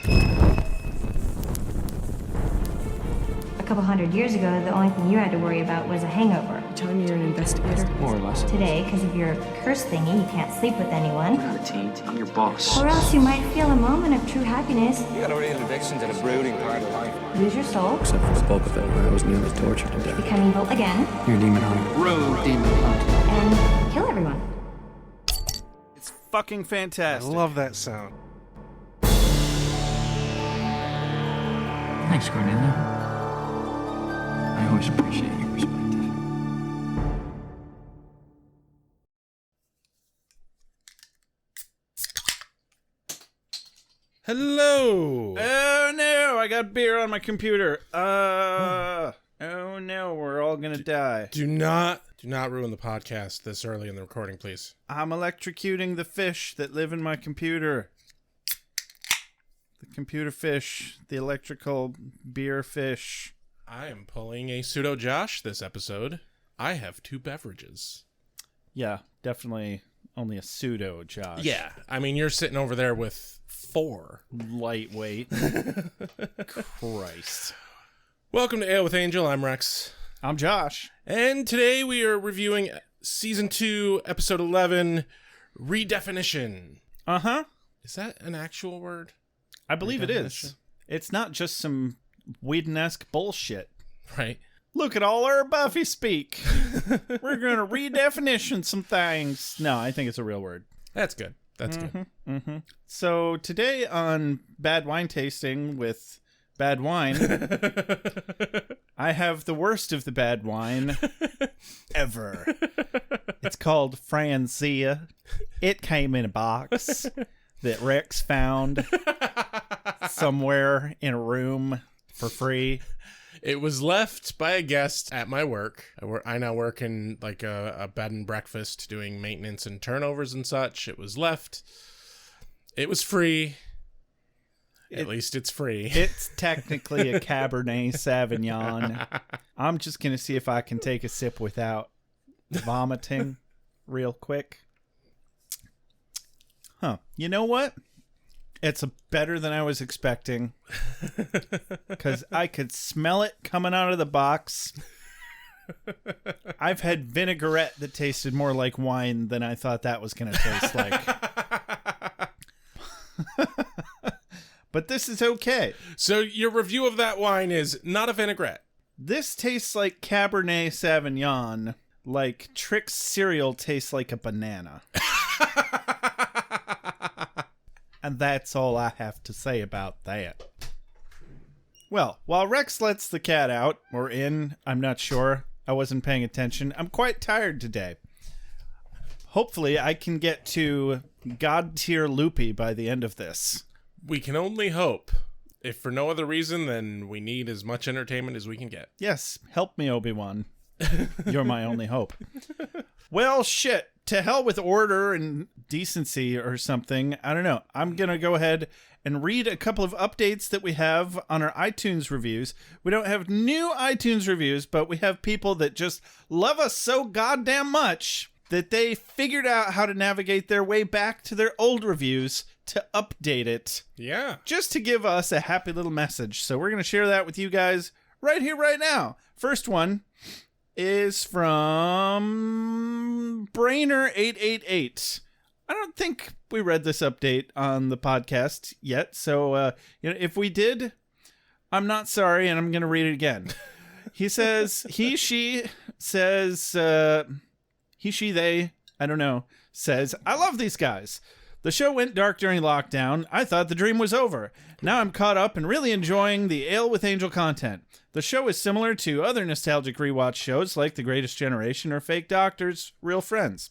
A couple hundred years ago, the only thing you had to worry about was a hangover. You're telling me you're an investigator? More or less. Today, because of your curse thingy, you can't sleep with anyone. We're not a team. I'm your boss. Or else you might feel a moment of true happiness, You got a real addiction to the brooding part of life. lose your soul, Except for the bulk of it where I was nearly tortured to death. become evil again, You're a demon hunter. Road demon hunt. and kill everyone. It's fucking I fantastic. love that sound. Thanks, Cornelia. I always appreciate your perspective. Hello. Oh no, I got beer on my computer. Oh no, we're all gonna die. Do not ruin the podcast this early in the recording, please. I'm electrocuting the fish that live in my computer. The computer fish, the electrical beer fish. I am pulling a pseudo Josh this episode. I have 2 beverages. Yeah, definitely only a pseudo Josh. Yeah, I mean, you're sitting over there with 4. Lightweight. Christ. Welcome to Ale with Angel. I'm Rex. I'm Josh. And today we are reviewing Season 2, Episode 11, Redefinition. Uh-huh. Is that an actual word? I believe it Redefinition? is. It's not just some Whedon-esque bullshit. Right. Look at all our Buffy speak. We're going to redefinition some things. No, I think it's a real word. That's good. That's good. Mm-hmm. So today on Bad Wine Tasting with Bad Wine, I have the worst of the bad wine ever. It's called Franzia. It came in a box that Rex found somewhere in a room for free. It was left by a guest at my work. I now work in like a bed and breakfast doing maintenance and turnovers and such. It was left. It was free. At least it's free. It's technically a Cabernet Sauvignon. I'm just going to see if I can take a sip without vomiting real quick. Huh. You know what? It's better than I was expecting. Because I could smell it coming out of the box. I've had vinaigrette that tasted more like wine than I thought that was going to taste like. But this is okay. So your review of that wine is not a vinaigrette. This tastes like Cabernet Sauvignon, like Trix cereal tastes like a banana. And that's all I have to say about that. Well, while Rex lets the cat out, or in, I'm not sure. I wasn't paying attention. I'm quite tired today. Hopefully I can get to God tier loopy by the end of this. We can only hope. If for no other reason, then we need as much entertainment as we can get. Yes, help me, Obi-Wan. You're my only hope. Well, shit. To hell with order and decency or something. I don't know. I'm going to go ahead and read a couple of updates that we have on our iTunes reviews. We don't have new iTunes reviews, but we have people that just love us so goddamn much that they figured out how to navigate their way back to their old reviews to update it. Yeah. Just to give us a happy little message. So we're going to share that with you guys right here, right now. First one is from Brainer888. I don't think we read this update on the podcast yet. So, if we did, I'm not sorry, and I'm going to read it again. He says, he, she, they, I don't know, says, I love these guys. The show went dark during lockdown. I thought the dream was over. Now I'm caught up and really enjoying the Ale with Angel content. The show is similar to other nostalgic rewatch shows like The Greatest Generation or Fake Doctors, Real Friends.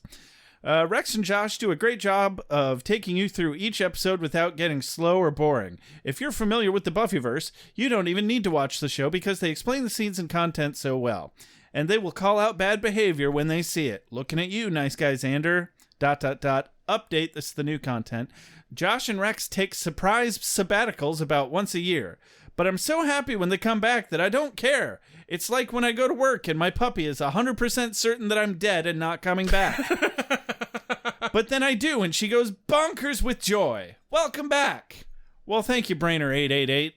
Rex and Josh do a great job of taking you through each episode without getting slow or boring. If you're familiar with the Buffyverse, you don't even need to watch the show because they explain the scenes and content so well. And they will call out bad behavior when they see it. Looking at you, nice guy Xander. ... Update, this is the new content. Josh and Rex take surprise sabbaticals about once a year. But I'm so happy when they come back that I don't care. It's like when I go to work and my puppy is 100% certain that I'm dead and not coming back. But then I do, and she goes bonkers with joy. Welcome back. Well, thank you, Brainer888.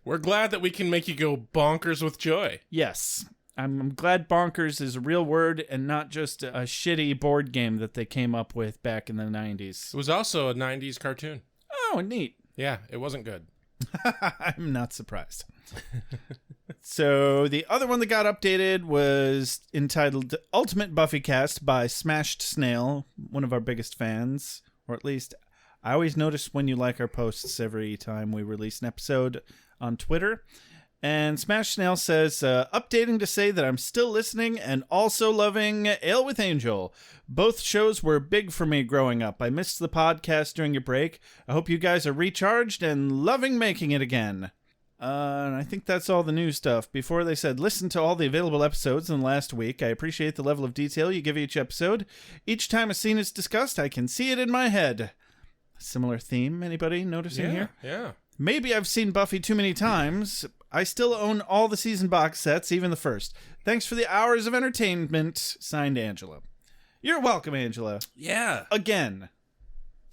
We're glad that we can make you go bonkers with joy. Yes. I'm glad bonkers is a real word and not just a shitty board game that they came up with back in the 90s. It was also a 90s cartoon. Oh, neat. Yeah, it wasn't good. I'm not surprised. So the other one that got updated was entitled Ultimate Buffy Cast by Smashed Snail, one of our biggest fans, or at least I always notice when you like our posts every time we release an episode on Twitter. And Smash Snail says, updating to say that I'm still listening and also loving Ale with Angel. Both shows were big for me growing up. I missed the podcast during your break. I hope you guys are recharged and loving making it again. And I think that's all the new stuff. Before they said, listen to all the available episodes in the last week. I appreciate the level of detail you give each episode. Each time a scene is discussed, I can see it in my head. Similar theme, anybody noticing here? Yeah. Maybe I've seen Buffy too many times. I still own all the season box sets, even the first. Thanks for the hours of entertainment. Signed, Angela. You're welcome, Angela. Yeah. Again.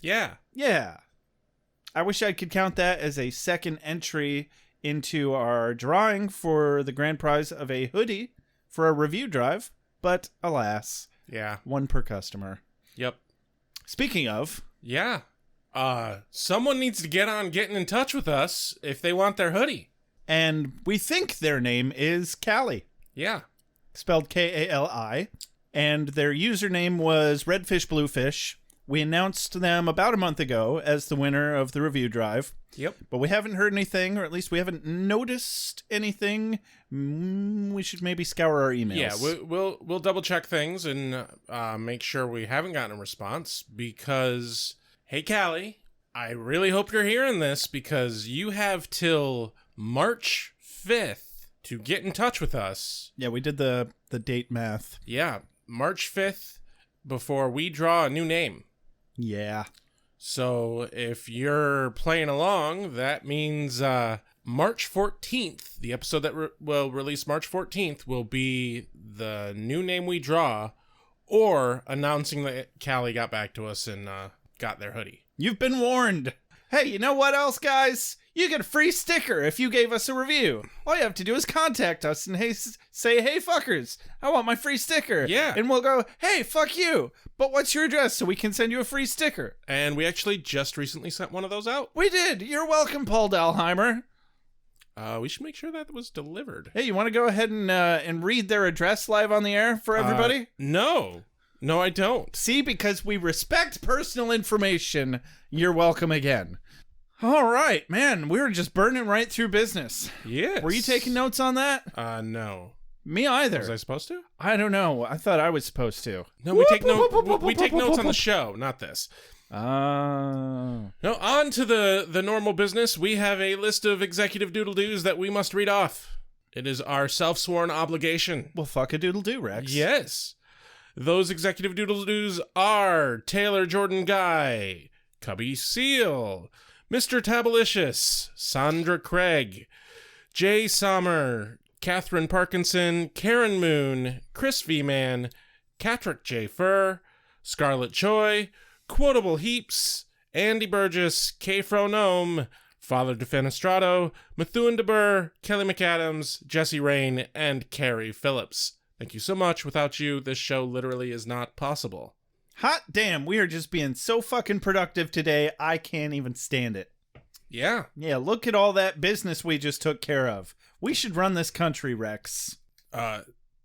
Yeah. Yeah. I wish I could count that as a second entry into our drawing for the grand prize of a hoodie for a review drive, but alas, Yeah. one per customer. Yep. Speaking of, Yeah. Someone needs to getting in touch with us if they want their hoodie. and we think their name is Callie, Yeah. spelled Kali, and their username was Redfish Bluefish. We announced them about a month ago as the winner of the review drive. Yep. But we haven't heard anything, or at least we haven't noticed anything. We should maybe scour our emails. Yeah, we'll double check things and make sure we haven't gotten a response because, hey, Callie, I really hope you're hearing this because you have till March 5th to get in touch with us. Yeah, we did the date math. Yeah, March 5th before we draw a new name. Yeah. So if you're playing along, that means March 14th, the episode that will release March 14th, will be the new name we draw or announcing that Callie got back to us and got their hoodie. You've been warned. Hey, you know what else, guys? You get a free sticker if you gave us a review. All you have to do is contact us and say, hey, fuckers, I want my free sticker. Yeah. And we'll go, hey, fuck you. But what's your address so we can send you a free sticker? And we actually just recently sent one of those out. We did. You're welcome, Paul Dahlheimer. We should make sure that was delivered. Hey, you want to go ahead and read their address live on the air for everybody? No, I don't. See, because we respect personal information, you're welcome again. All right, man, we were just burning right through business. Yes. Were you taking notes on that? No. Me either. Was I supposed to? I don't know. I thought I was supposed to. No, we take notes on the show, not this. Oh. No, on to the normal business. We have a list of executive doodle-doos that we must read off. It is our self-sworn obligation. Well, fuck a doodle-doo, Rex. Yes. Those executive doodle-doos are Taylor Jordan Guy, Cubby Seal, Mr. Tabalicious, Sandra Craig, Jay Sommer, Catherine Parkinson, Karen Moon, Chris V-Man, Catrick J. Furr, Scarlett Choi, Quotable Heaps, Andy Burgess, K. Fronome, Father Defenestrado, Methuen DeBurr, Kelly McAdams, Jesse Rain, and Carrie Phillips. Thank you so much. Without you, this show literally is not possible. Hot damn, we are just being so fucking productive today, I can't even stand it. Yeah. Yeah, look at all that business we just took care of. We should run this country, Rex.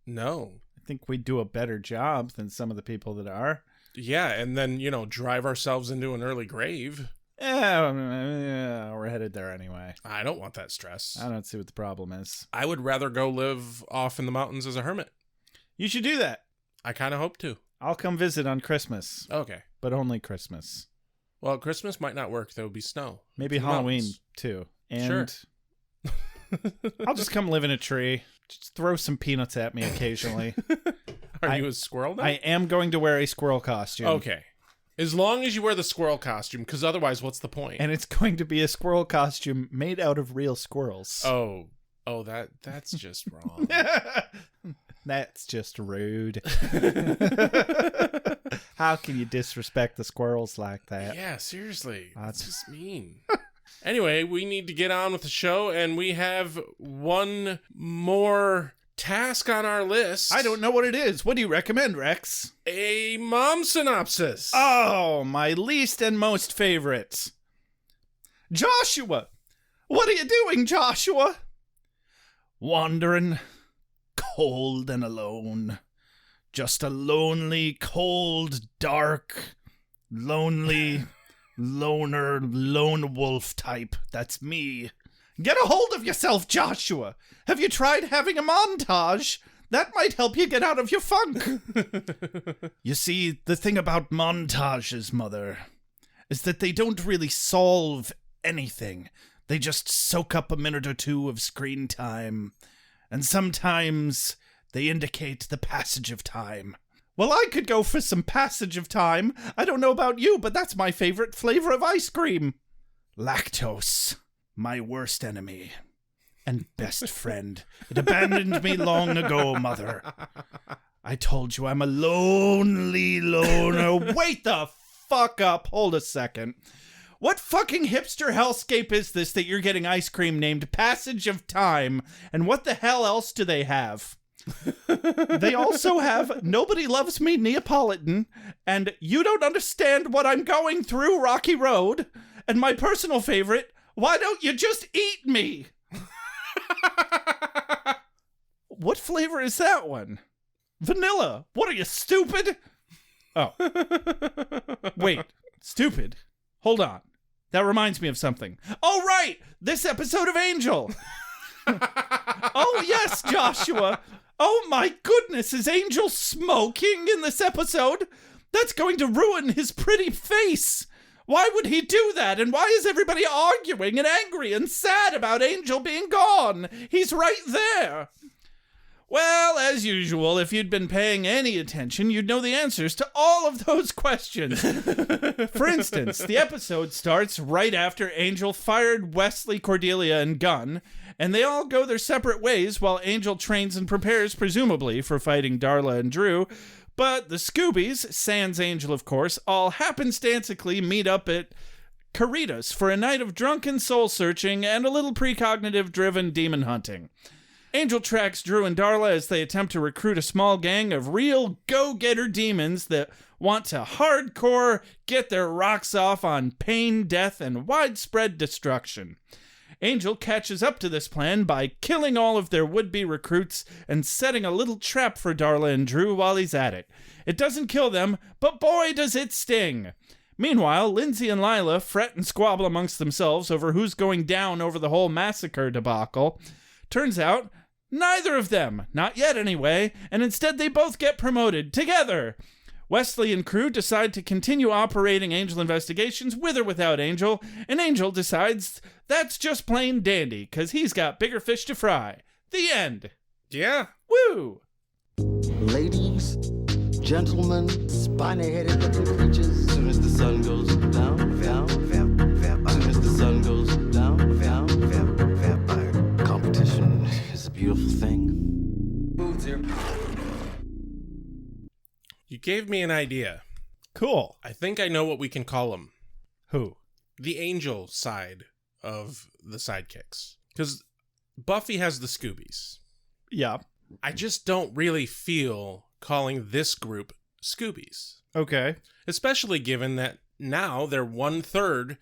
No. I think we'd do a better job than some of the people that are. Yeah, and then, drive ourselves into an early grave. Yeah, we're headed there anyway. I don't want that stress. I don't see what the problem is. I would rather go live off in the mountains as a hermit. You should do that. I kind of hope to. I'll come visit on Christmas, Okay. but only Christmas. Well, Christmas might not work. There would be snow. Maybe It's the Halloween, mountains. too. And Sure. I'll just come live in a tree. Just throw some peanuts at me occasionally. Are you a squirrel now? I am going to wear a squirrel costume. Okay. As long as you wear the squirrel costume, because otherwise, what's the point? And it's going to be a squirrel costume made out of real squirrels. Oh, that's just wrong. That's just rude. How can you disrespect the squirrels like that? Yeah, seriously. That's just mean. Anyway, we need to get on with the show, and we have one more task on our list. I don't know what it is. What do you recommend, Rex? A mom synopsis. Oh, my least and most favorite. Joshua! What are you doing, Joshua? Wandering, cold and alone. Just a lonely, cold, dark, lonely, loner, lone wolf type. That's me. Get a hold of yourself, Joshua. Have you tried having a montage? That might help you get out of your funk. You see, the thing about montages, Mother, is that they don't really solve anything. They just soak up a minute or two of screen time. And sometimes they indicate the passage of time. Well, I could go for some passage of time. I don't know about you, but that's my favorite flavor of ice cream. Lactose, my worst enemy and best friend. It abandoned me long ago, Mother. I told you I'm a lonely loner. Wait the fuck up. Hold a second. What fucking hipster hellscape is this that you're getting ice cream named Passage of Time? And what the hell else do they have? They also have Nobody Loves Me Neapolitan and You Don't Understand What I'm Going Through Rocky Road, and my personal favorite, Why Don't You Just Eat Me? What flavor is that one? Vanilla. What are you, stupid? Oh. Wait, stupid. Hold on. That reminds me of something. Oh, right! This episode of Angel! Oh, yes, Joshua! Oh, my goodness, is Angel smoking in this episode? That's going to ruin his pretty face! Why would he do that? And why is everybody arguing and angry and sad about Angel being gone? He's right there! Well, as usual, if you'd been paying any attention, you'd know the answers to all of those questions. For instance, the episode starts right after Angel fired Wesley, Cordelia, and Gunn, and they all go their separate ways while Angel trains and prepares, presumably, for fighting Darla and Drew. But the Scoobies, sans Angel of course, all happenstancically meet up at Carita's for a night of drunken soul-searching and a little precognitive-driven demon hunting. Angel tracks Drew and Darla as they attempt to recruit a small gang of real go-getter demons that want to hardcore get their rocks off on pain, death, and widespread destruction. Angel catches up to this plan by killing all of their would-be recruits and setting a little trap for Darla and Drew while he's at it. It doesn't kill them, but boy does it sting! Meanwhile, Lindsay and Lila fret and squabble amongst themselves over who's going down over the whole massacre debacle. Turns out, neither of them, not yet anyway, and instead they both get promoted, together. Wesley and crew decide to continue operating Angel investigations with or without Angel, and Angel decides that's just plain dandy, because he's got bigger fish to fry. The end. Yeah. Woo! Ladies, gentlemen, spiny-headed looking creatures. As soon as the sun goes down, as soon as the sun goes down, Vampire. competition is a beautiful thing. You gave me an idea. Cool. I think I know what we can call them. Who? The Angel side of the sidekicks. Because Buffy has the Scoobies. Yeah. I just don't really feel calling this group Scoobies. Okay. Especially given that now they're 1/3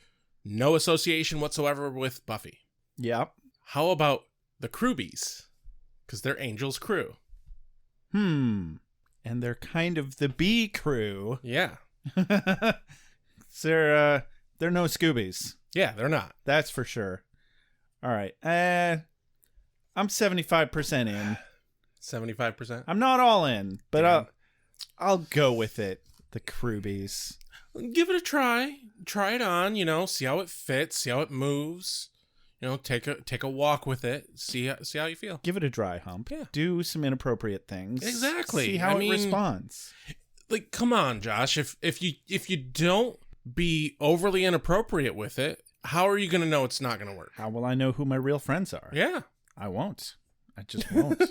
no association whatsoever with Buffy. Yeah. How about the Crewbies? Because they're Angel's crew. And they're kind of the B crew. Yeah. They're no Scoobies. Yeah, they're not. That's for sure. All right. I'm 75% in. 75%? I'm not all in, but Damn. I'll go with it. The Crewbies. Give it a try. Try it on, see how it fits, see how it moves. Take a walk with it, see how you feel. Give it a dry hump. Yeah. Do some inappropriate things. Exactly. See how I mean, it responds. Like, come on, Josh. If you don't be overly inappropriate with it, how are you going to know it's not going to work? How will I know who my real friends are? Yeah. I won't. I just won't.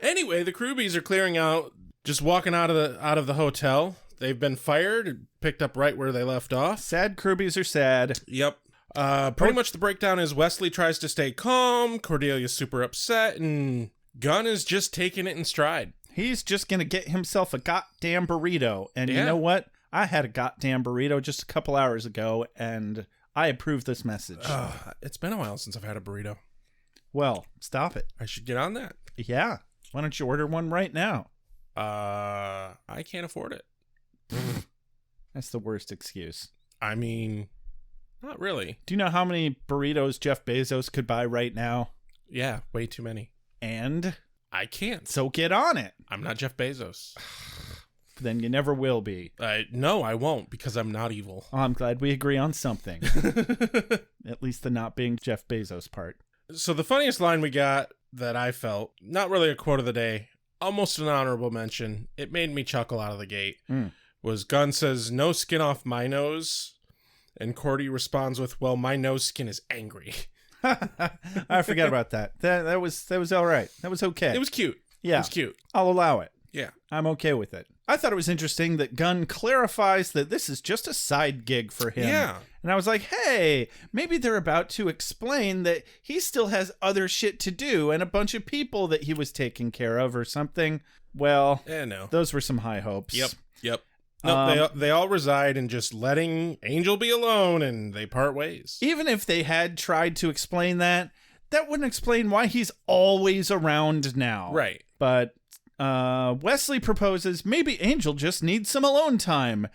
Anyway, the Crewbies are clearing out, just walking out of the hotel. they've been fired, picked up right where they left off. Sad Kirby's are sad. Yep. Pretty much the breakdown is Wesley tries to stay calm, Cordelia's super upset, and Gunn is just taking it in stride. He's just going to get himself a goddamn burrito. And you Yeah. know what? I had a goddamn burrito just a couple hours ago, and I approve this message. It's been a while since I've had a burrito. Well, stop it. I should get on that. Yeah. Why don't you order one right now? I can't afford it. That's the worst excuse. I mean, not really. Do you know how many burritos Jeff Bezos could buy right now? Yeah, way too many. And I can't. so get on it. I'm not Jeff Bezos. Then you never will be. No, I won't, because I'm not evil. Oh, I'm glad we agree on something. At least the not being Jeff Bezos part. So the funniest line we got that I felt, not really a quote of the day, almost an honorable mention, it made me chuckle out of the gate, was Gunn says, "No skin off my nose," and Cordy responds with, "Well, my nose skin is angry." I forgot about that. That was all right. That was okay. It was cute. Yeah. It was cute. I'll allow it. Yeah. I'm okay with it. I thought it was interesting that Gunn clarifies that this is just a side gig for him. Yeah. And I was like, hey, maybe they're about to explain that he still has other shit to do and a bunch of people that he was taking care of or something. Well, No. those were some high hopes. Yep. No, they all reside in just letting Angel be alone, and they part ways. Even if they had tried to explain that, that wouldn't explain why he's always around now. Right. But Wesley proposes maybe Angel just needs some alone time.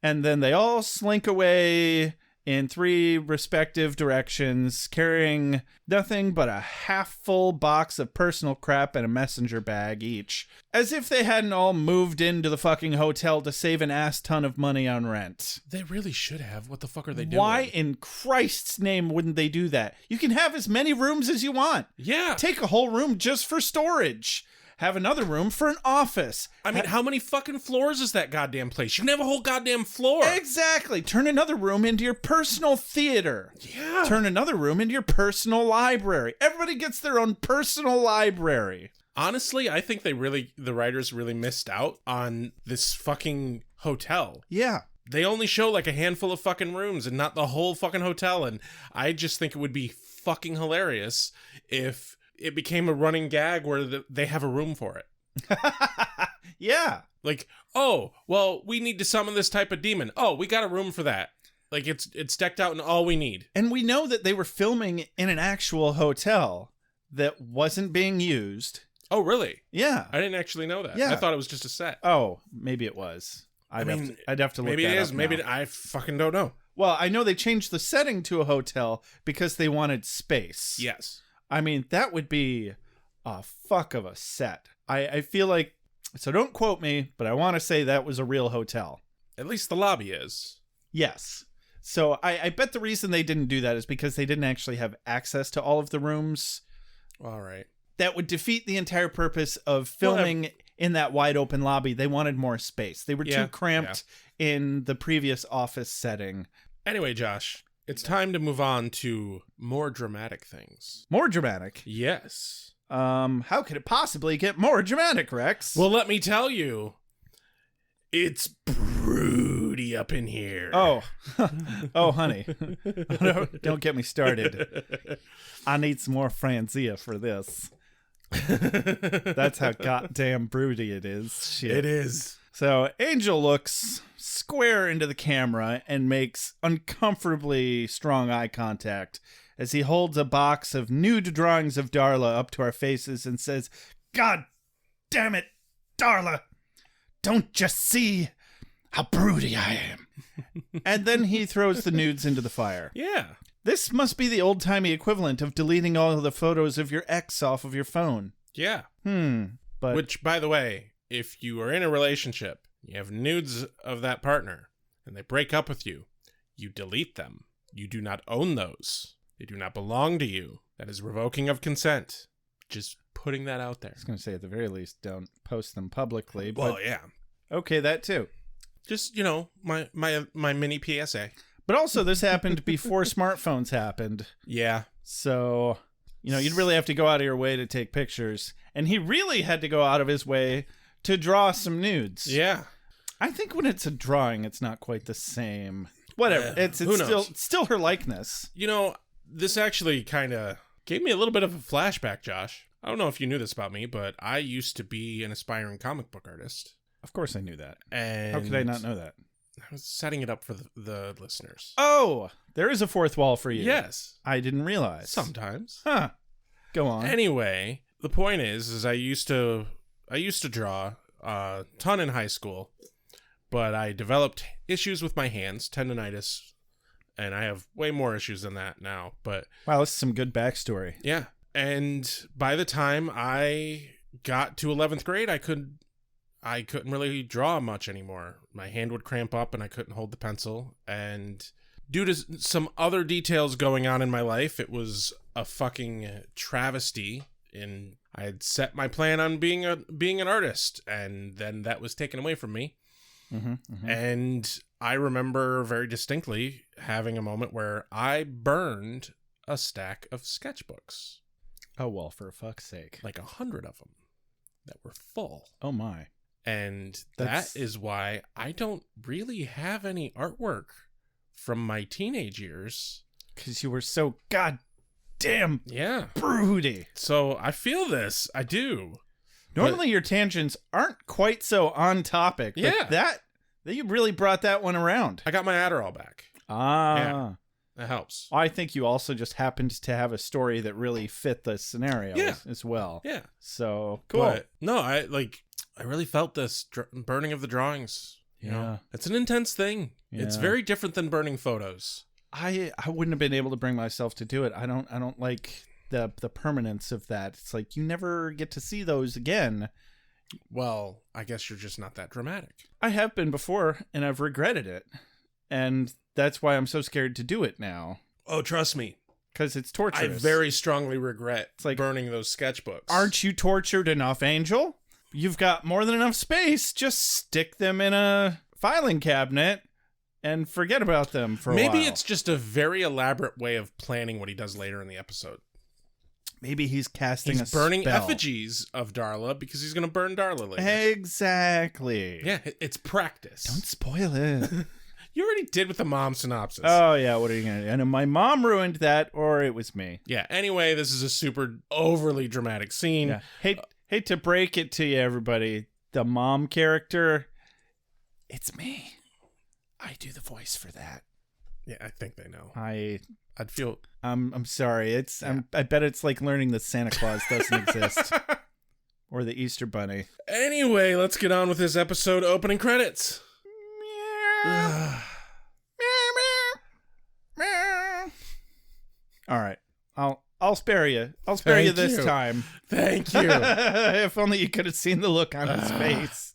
And then they all slink away in 3 respective directions, carrying nothing but a half-full box of personal crap and a messenger bag each. As if they hadn't all moved into the fucking hotel to save an ass ton of money on rent. They really should have. What the fuck are they doing? Why in Christ's name wouldn't they do that? You can have as many rooms as you want. Yeah. Take a whole room just for storage. Have another room for an office. I mean, how many fucking floors is that goddamn place? You can have a whole goddamn floor. Exactly. Turn another room into your personal theater. Yeah. Turn another room into your personal library. Everybody gets their own personal library. Honestly, I think the writers really missed out on this fucking hotel. Yeah. They only show like a handful of fucking rooms and not the whole fucking hotel. And I just think it would be fucking hilarious if it became a running gag where they have a room for it. Yeah. Like, oh, well, we need to summon this type of demon. Oh, we got a room for that. Like, it's decked out in all we need. And we know that they were filming in an actual hotel that wasn't being used. Oh, really? Yeah. I didn't actually know that. Yeah. I thought it was just a set. Oh, maybe it was. I'd have to look Maybe that it is. up Maybe now. I fucking don't know. Well, I know they changed the setting to a hotel because they wanted space. Yes. I mean, that would be a fuck of a set. I feel like, so don't quote me, but I want to say that was a real hotel. At least the lobby is. Yes. So I bet the reason they didn't do that is because they didn't actually have access to all of the rooms. All right. That would defeat the entire purpose of filming in that wide open lobby. They wanted more space. They were too cramped in the previous office setting. Anyway, Josh, it's time to move on to more dramatic things. More dramatic? Yes. How could it possibly get more dramatic, Rex? Well, let me tell you, it's broody up in here. Oh, oh, honey, don't get me started. I need some more Franzia for this. That's how goddamn broody it is. Shit. It is. So Angel looks square into the camera and makes uncomfortably strong eye contact as he holds a box of nude drawings of Darla up to our faces and says, "God damn it, Darla, don't just see how broody I am." And then he throws the nudes into the fire. Yeah. This must be the old-timey equivalent of deleting all of the photos of your ex off of your phone. Yeah. But Which, by the way, if you are in a relationship, you have nudes of that partner, and they break up with you, you delete them. You do not own those. They do not belong to you. That is revoking of consent. Just putting that out there. I was going to say, at the very least, don't post them publicly. But Well, yeah. okay, that too. Just, you know, my mini PSA. But also, this happened before smartphones happened. Yeah. So, you know, you'd really have to go out of your way to take pictures. And he really had to go out of his way to draw some nudes. Yeah. I think when it's a drawing, it's not quite the same. Whatever. It's who knows? still her likeness. You know, this actually kind of gave me a little bit of a flashback, Josh. I don't know if you knew this about me, but I used to be an aspiring comic book artist. Of course I knew that. And How could I not know that? I was setting it up for the listeners. Oh, there is a fourth wall for you. Yes. I didn't realize. Sometimes. Huh. Go on. Anyway, the point is I used to draw a ton in high school, but I developed issues with my hands, tendonitis, and I have way more issues than that now. But Wow, this is some good backstory. yeah, and by the time I got to 11th grade, I couldn't really draw much anymore. My hand would cramp up and I couldn't hold the pencil. And due to some other details going on in my life, it was a fucking travesty. And I had set my plan on being an artist, and then that was taken away from me. And I remember very distinctly having a moment where I burned a stack of sketchbooks. Oh, well, for fuck's sake. Like 100 of them that were full. Oh, my. And That's- that is why I don't really have any artwork from my teenage years. Because you were so goddamn Yeah. broody. So I feel this. I do. Normally your tangents aren't quite so on topic. But Yeah. that you really brought that one around. I got my Adderall back. Ah. Yeah. That helps. I think you also just happened to have a story that really fit the scenario Yeah. as well. Yeah. So, cool. But no, I really felt this burning of the drawings. You know? It's an intense thing. It's Yeah. very different than burning photos. I wouldn't have been able to bring myself to do it. I don't like the permanence of that. It's like you never get to see those again. Well, I guess you're just not that dramatic. I have been before, and I've regretted it. And that's why I'm so scared to do it now. Oh, trust me. Because it's I torturous. very strongly regret like, burning those sketchbooks. Aren't you tortured enough, Angel? You've got more than enough space. Just stick them in a filing cabinet and forget about them for a while. Maybe it's just a very elaborate way of planning what he does later in the episode. Maybe he's casting He's a burning spell. effigies of Darla because he's going to burn Darla later. Exactly. Yeah, it's practice. Don't spoil it. You already did with the mom synopsis. Oh, yeah. What are you going to do? And my mom ruined that, or it was me. Yeah, anyway, this is a super overly dramatic scene. Yeah. Hate to break it to you, everybody. The mom character, it's me. I do the voice for that. Yeah, I think they know. I'd feel... I'm sorry. I bet it's like learning that Santa Claus doesn't exist. Or the Easter Bunny. Anyway, let's get on with this episode opening credits. All right. I'll spare you. I'll spare you Thank this you. time. Thank you. If only you could have seen the look on his face.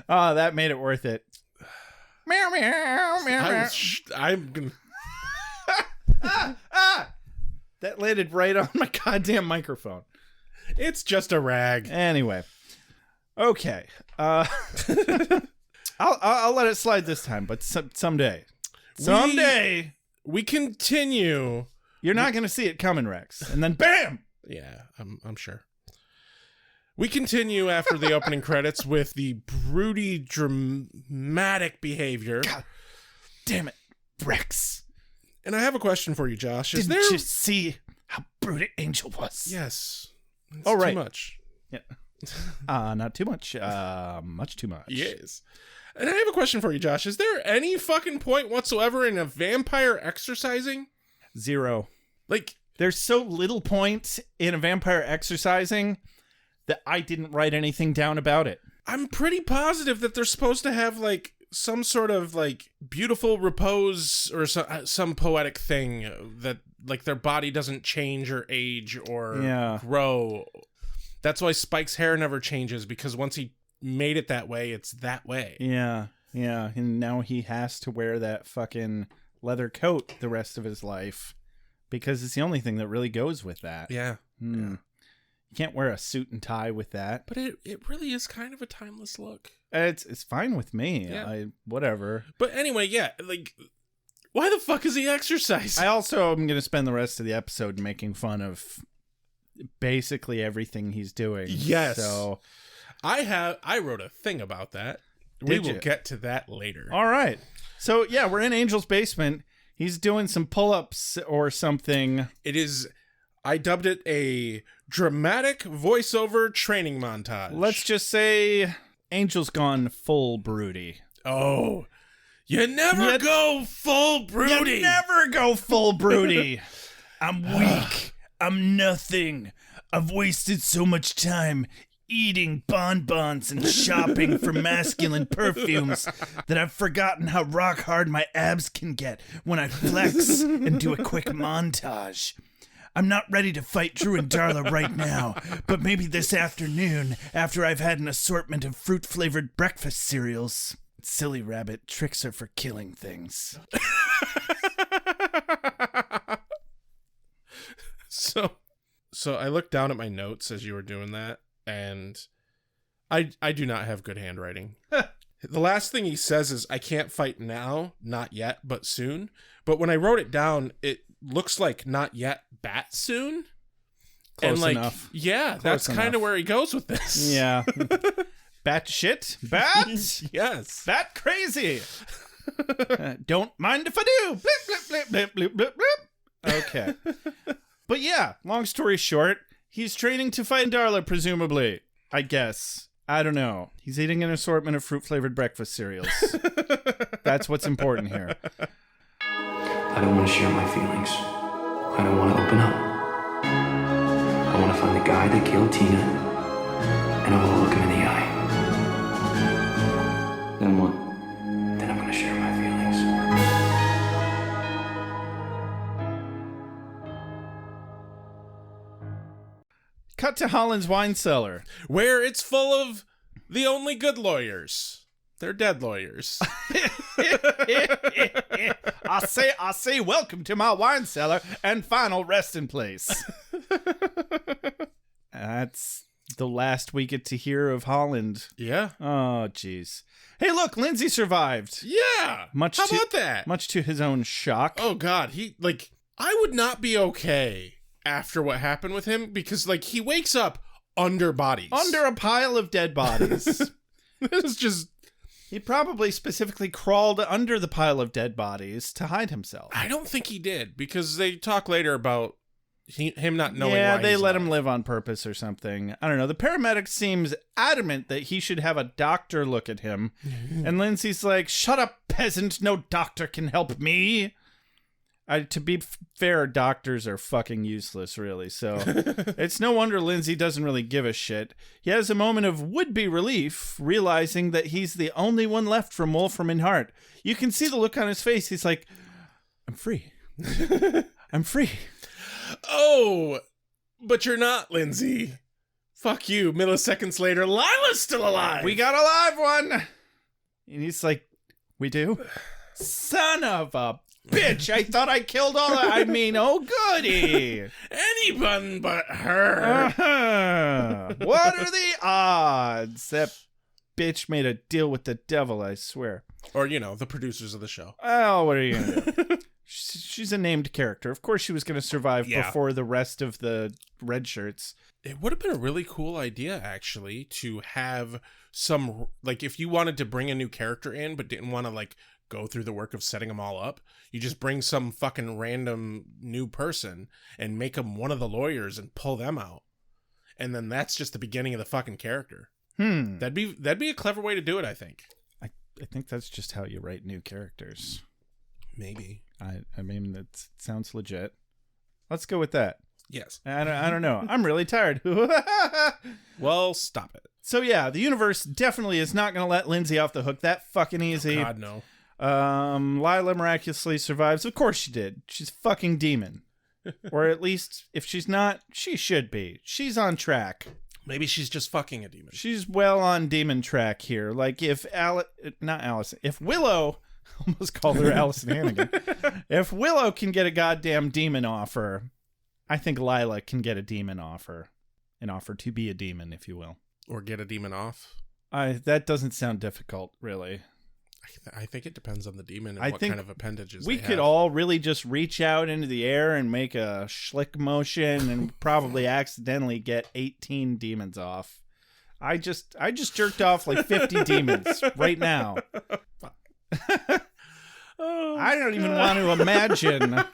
Oh, that made it worth it. Meow, meow, meow, I'm gonna... That landed right on my goddamn microphone. It's just a rag. Anyway. Okay. I'll let it slide this time, but someday. Someday. We continue. You're not going to see it coming, Rex. And then bam! Yeah, I'm sure. We continue after the opening credits with the broody, dramatic behavior. God damn it, Rex. And I have a question for you, Josh. Is Didn't there... you see how broody Angel was? Yes. It's Oh, right. Too much. Yeah. Not too much. Much too much. Yes. And I have a question for you, Josh. Is there any fucking point whatsoever in a vampire exercising? Zero. Like... There's so little point in a vampire exercising that I didn't write anything down about it. I'm pretty positive that they're supposed to have, like, some sort of, like, beautiful repose or some poetic thing that, like, their body doesn't change or age or grow. That's why Spike's hair never changes, because once he made it that way, it's that way. Yeah. And now he has to wear that fucking leather coat the rest of his life because it's the only thing that really goes with that. Yeah. You can't wear a suit and tie with that. But it really is kind of a timeless look. It's fine with me. Yeah. Whatever. But anyway, yeah, like, why the fuck is he exercising? I also am going to spend the rest of the episode making fun of basically everything he's doing. Yes. So I wrote a thing about that. We Did will you? get to that later. All right. So, yeah, we're in Angel's basement. He's doing some pull-ups or something. I dubbed it a dramatic voiceover training montage. Let's just say Angel's gone full broody. Oh, you never go full broody. You never go full broody. I'm weak. I'm nothing. I've wasted so much time eating bonbons and shopping for masculine perfumes that I've forgotten how rock hard my abs can get when I flex and do a quick montage. I'm not ready to fight Drew and Darla right now, but maybe this afternoon after I've had an assortment of fruit-flavored breakfast cereals. Silly rabbit tricks her for killing things. So I looked down at my notes as you were doing that, and I do not have good handwriting. The last thing he says is, I can't fight now, not yet, but soon. But when I wrote it down, it looks like not yet, bat soon. Close and like, enough. Yeah, that's kind of where he goes with this. Yeah. Bat shit? Bat? Yes. Bat crazy. Don't mind if I do. Blip, blip, blip, blip, blip, blip. Okay. But yeah, long story short, he's training to fight Darla, presumably. I guess. I don't know. He's eating an assortment of fruit-flavored breakfast cereals. That's what's important here. I don't want to share my feelings. I don't want to open up. I want to find the guy that killed Tina, and I want to look him in the eye. Then what? Then I'm going to share my feelings. Cut to Holland's wine cellar. Where it's full of the only good lawyers. They're dead lawyers. I say, welcome to my wine cellar and final resting place. That's the last we get to hear of Holland. Yeah. Oh, jeez. Hey, look, Lindsay survived. Yeah. How about that? Much to his own shock. Oh, God. I would not be okay after what happened with him because, he wakes up under bodies. Under a pile of dead bodies. This is just... He probably specifically crawled under the pile of dead bodies to hide himself. I don't think he did because they talk later about him not knowing Yeah, why they he's let alive. him live on purpose or something. I don't know. The paramedic seems adamant that he should have a doctor look at him. And Lindsay's like, shut up, peasant. No doctor can help me. To be fair, doctors are fucking useless, really. So it's no wonder Lindsay doesn't really give a shit. He has a moment of would-be relief, realizing that he's the only one left from Wolfram and Hart. You can see the look on his face. He's like, I'm free. I'm free. Oh, but you're not, Lindsay. Fuck you. Milliseconds later, Lila's still alive. We got a live one. And he's like, we do? Son of a bitch. I thought I killed all that. I mean, oh, goody. Anyone but her. What are the odds? That bitch made a deal with the devil, I swear. Or, the producers of the show. Oh, what are you going to do? She's a named character. Of course she was going to survive before the rest of the red shirts. It would have been a really cool idea, actually, to have some, if you wanted to bring a new character in, but didn't want to, go through the work of setting them all up, you just bring some fucking random new person and make them one of the lawyers and pull them out. And then that's just the beginning of the fucking character. That'd be a clever way to do it, I think. I think that's just how you write new characters. Maybe. I mean, that sounds legit. Let's go with that. Yes. I don't know. I'm really tired. Well, stop it. So yeah, the universe definitely is not going to let Lindsay off the hook that fucking easy. Oh, God, no. Lila miraculously survives. Of course she did. She's a fucking demon. Or at least, if she's not, she should be. She's on track. Maybe she's just fucking a demon. She's well on demon track here. Like if if Willow, almost called her Allison Hannigan. If Willow can get a goddamn demon off her, I think Lila can get a demon off her. An offer to be a demon, if you will. Or get a demon off. That doesn't sound difficult, really. I think it depends on the demon and what kind of appendages we they could have. all really just reach out into the air and make a schlick motion and probably accidentally get 18 demons off. I just jerked off like 50 demons right now. I don't even want to imagine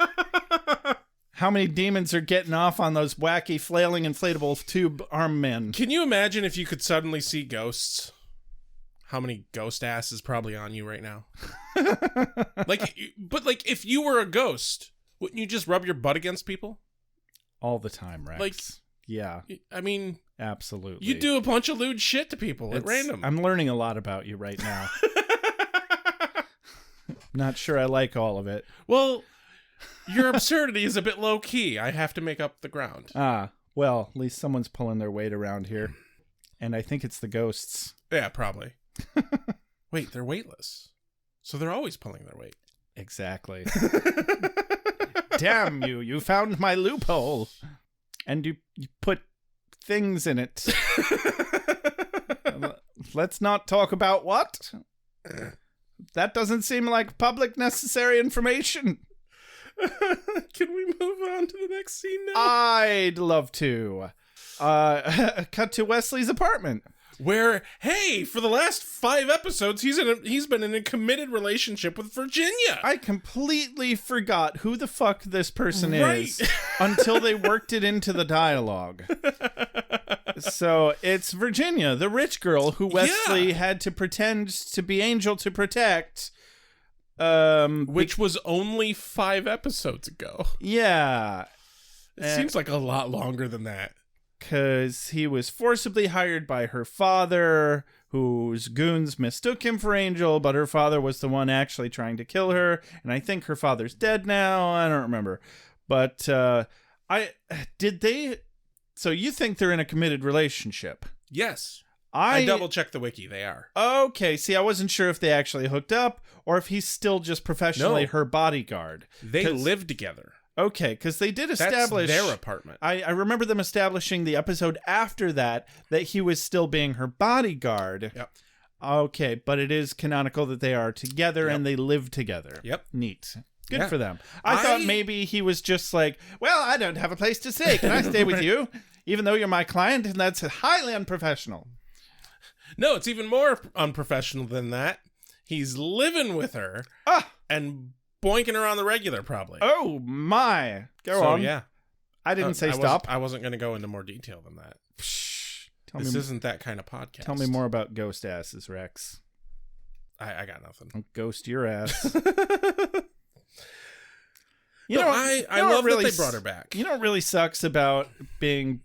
how many demons are getting off on those wacky flailing inflatable tube arm men. Can you imagine if you could suddenly see ghosts? How many ghost ass is probably on you right now? Like, if you were a ghost, wouldn't you just rub your butt against people? All the time, Rex. Like, yeah. I mean, absolutely. You do a bunch of lewd shit to people at random. I'm learning a lot about you right now. Not sure I like all of it. Well, your absurdity is a bit low key. I have to make up the ground. Well, at least someone's pulling their weight around here. And I think it's the ghosts. Yeah, probably. Wait, they're weightless. So they're always pulling their weight. Exactly. Damn you, you found my loophole. And you put things in it. Let's not talk about what? That doesn't seem like public necessary information. Can we move on to the next scene now? I'd love to. Cut to Wesley's apartment. Where, hey, for the last 5 episodes, he's been in a committed relationship with Virginia. I completely forgot who the fuck this person Right. is until they worked it into the dialogue. So it's Virginia, the rich girl who Wesley had to pretend to be Angel to protect. Which was only 5 episodes ago. Yeah. It seems like a lot longer than that. Because he was forcibly hired by her father, whose goons mistook him for Angel, but her father was the one actually trying to kill her. And I think her father's dead now. I don't remember. But so you think they're in a committed relationship? Yes. I double-checked the wiki. They are. Okay. See, I wasn't sure if they actually hooked up or if he's still just professionally her bodyguard. They live together. Okay, because they did establish... That's their apartment. I remember them establishing the episode after that he was still being her bodyguard. Yep. Okay, but it is canonical that they are together and they live together. Yep. Neat. Good for them. I thought maybe he was just like, well, I don't have a place to stay. Can I stay with you? Even though you're my client, and that's highly unprofessional. No, it's even more unprofessional than that. He's living with her and boinking her on the regular, probably. Oh, my. Go on. Yeah. I didn't say stop. I wasn't going to go into more detail than that. This isn't that kind of podcast. Tell me more about ghost asses, Rex. I got nothing. I'll ghost your ass. I love that they brought her back. You know what really sucks about being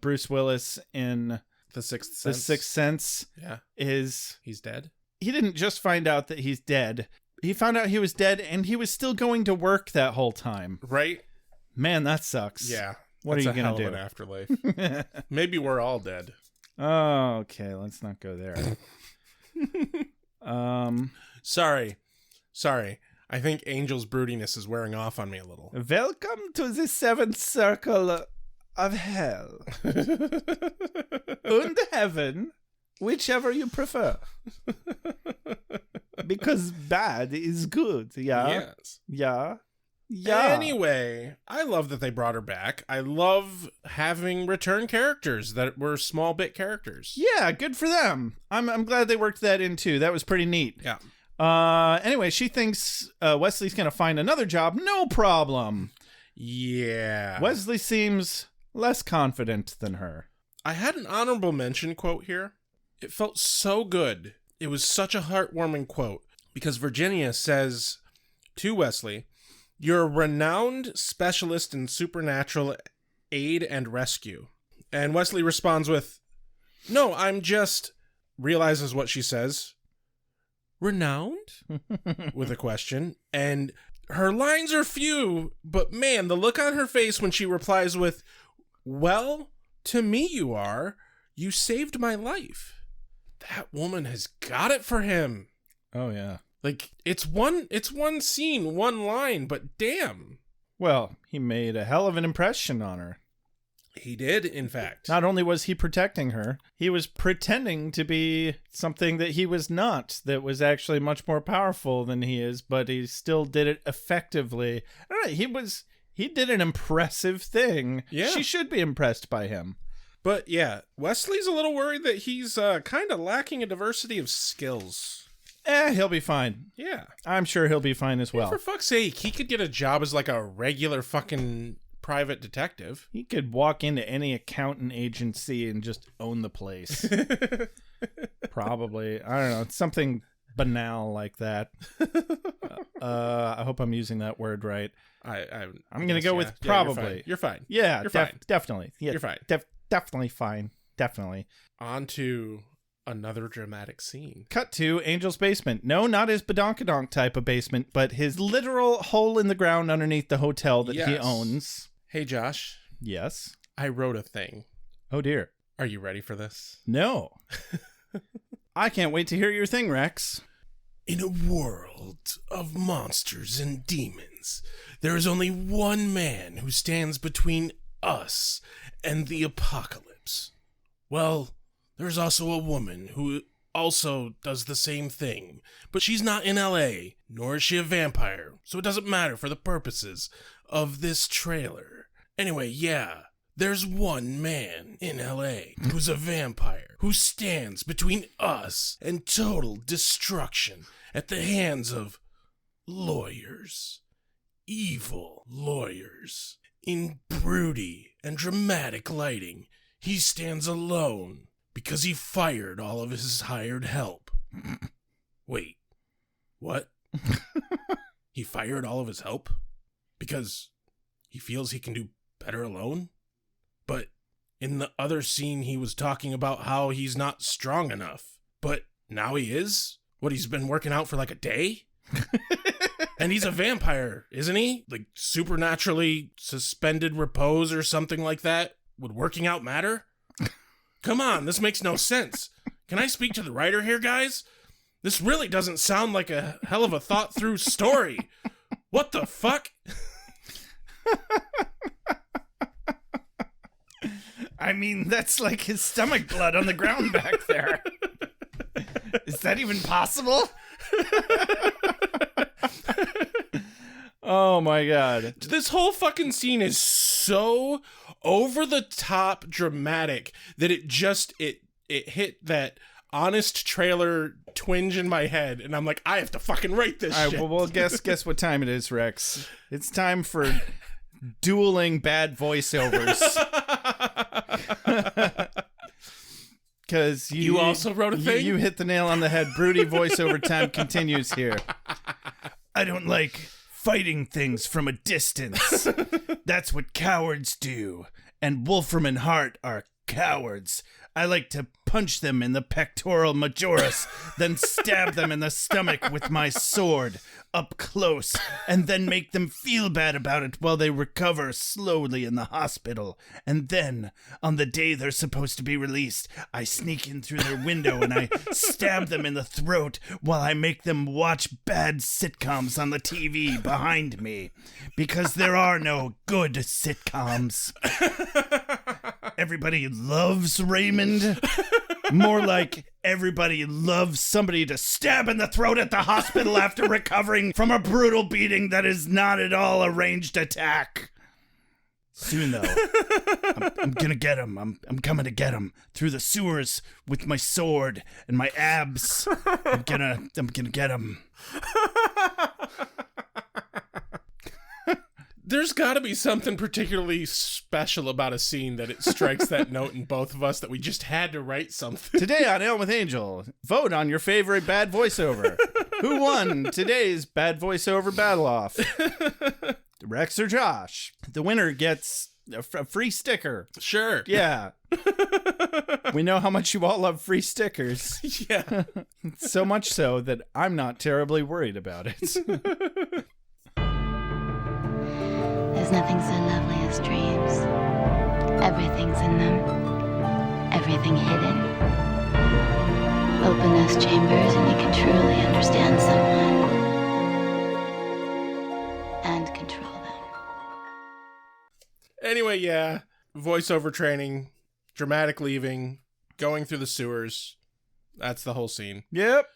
Bruce Willis in The Sixth Sense? The Sixth Sense is... He's dead? He didn't just find out that he's dead. He found out he was dead, and he was still going to work that whole time. Right? Man, that sucks. Yeah. What are you going to do? An afterlife. Maybe we're all dead. Oh, okay. Let's not go there. Sorry. I think Angel's broodiness is wearing off on me a little. Welcome to the seventh circle of hell. And heaven, whichever you prefer. Because bad is good, yeah? Yes. Yeah. Anyway, I love that they brought her back. I love having return characters that were small bit characters. Yeah, good for them. I'm glad they worked that in too. That was pretty neat. Yeah. Anyway, she thinks Wesley's going to find another job. No problem. Yeah. Wesley seems less confident than her. I had an honorable mention quote here. It felt so good. It was such a heartwarming quote because Virginia says to Wesley, "You're a renowned specialist in supernatural aid and rescue." And Wesley responds with, "No, I'm just," realizes what she says, "Renowned?" with a question. And her lines are few, but man, the look on her face when she replies with, "Well, to me you are. You saved my life." That woman has got it for him. Oh, yeah. Like, it's one scene, one line, but damn. Well, he made a hell of an impression on her. He did, in fact. Not only was he protecting her, he was pretending to be something that he was not, that was actually much more powerful than he is, but he still did it effectively. All right, he did an impressive thing. Yeah. She should be impressed by him. But yeah, Wesley's a little worried that he's kind of lacking a diversity of skills. He'll be fine. Yeah. I'm sure he'll be fine as well. For fuck's sake, he could get a job as like a regular fucking private detective. He could walk into any accountant agency and just own the place. Probably. I don't know. It's something banal like that. I hope I'm using that word right. I'm going to go with probably. You're fine. Yeah, you're fine. Definitely. Yeah, you're fine. Definitely fine. Definitely. On to another dramatic scene. Cut to Angel's basement. No, not his badonkadonk type of basement, but his literal hole in the ground underneath the hotel that he owns. Hey, Josh. Yes? I wrote a thing. Oh, dear. Are you ready for this? No. I can't wait to hear your thing, Rex. In a world of monsters and demons, there is only one man who stands between us and the apocalypse. Well, there's also a woman who also does the same thing, but she's not in LA, nor is she a vampire, so it doesn't matter for the purposes of this trailer. Anyway, yeah, there's one man in LA who's a vampire, who stands between us and total destruction at the hands of lawyers. Evil lawyers. In broody and dramatic lighting, he stands alone because he fired all of his hired help. Wait, what? He fired all of his help? Because he feels he can do better alone? But in the other scene, he was talking about how he's not strong enough. But now he is? What, he's been working out for like a day? And he's a vampire, isn't he? Like supernaturally suspended repose or something like that? Would working out matter? Come on, this makes no sense. Can I speak to the writer here, guys? This really doesn't sound like a hell of a thought-through story. What the fuck? I mean, that's like his stomach blood on the ground back there. Is that even possible? Oh my god. This whole fucking scene is so over the top dramatic that it hit that honest trailer twinge in my head, and I'm like, I have to fucking write this shit. All right, well, guess what time it is, Rex. It's time for dueling bad voiceovers. Because you also wrote a thing? You hit the nail on the head. Broody voiceover time continues here. I don't like fighting things from a distance. That's what cowards do. And Wolfram and Hart are cowards. I like to punch them in the pectoral majoris, then stab them in the stomach with my sword up close, and then make them feel bad about it while they recover slowly in the hospital. And then, on the day they're supposed to be released, I sneak in through their window and I stab them in the throat while I make them watch bad sitcoms on the TV behind me. Because there are no good sitcoms. Everybody loves Raymond. More like everybody loves somebody to stab in the throat at the hospital after recovering from a brutal beating that is not at all a ranged attack. Soon, though, I'm gonna get him. I'm coming to get him through the sewers with my sword and my abs. I'm gonna get him. There's got to be something particularly special about a scene that it strikes that note in both of us that we just had to write something. Today on Ale with Angel, vote on your favorite bad voiceover. Who won today's bad voiceover battle-off? Rex or Josh? The winner gets a free sticker. Sure. Yeah. We know how much you all love free stickers. Yeah. So much so that I'm not terribly worried about it. There's nothing so lovely as dreams. Everything's in them. Everything hidden. Open those chambers and you can truly understand someone. And control them. Anyway, yeah. Voiceover training, dramatic leaving, going through the sewers. That's the whole scene. Yep.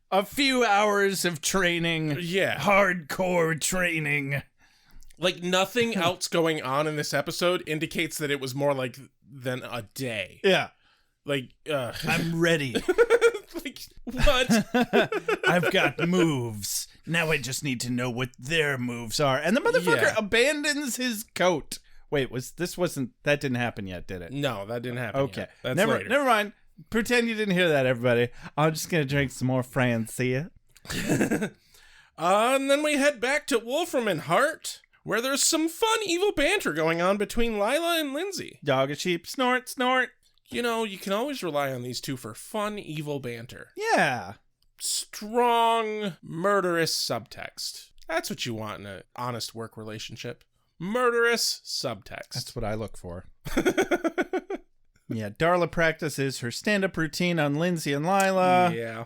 A few hours of training. Yeah. Hardcore training. Like, nothing else going on in this episode indicates that it was more like than a day. Yeah. Like, I'm ready. like, what? I've got moves. Now I just need to know what their moves are. And the motherfucker abandons his coat. Wait, that didn't happen yet, did it? No, that didn't happen. Okay. Yet. That's later. Never mind. Pretend you didn't hear that, everybody. I'm just going to drink some more Francia. And then we head back to Wolfram and Hart, where there's some fun evil banter going on between Lila and Lindsay. Dog a sheep, snort, snort. You know, you can always rely on these two for fun evil banter. Yeah. Strong, murderous subtext. That's what you want in an honest work relationship. Murderous subtext. That's what I look for. Yeah, Darla practices her stand-up routine on Lindsay and Lila. Yeah.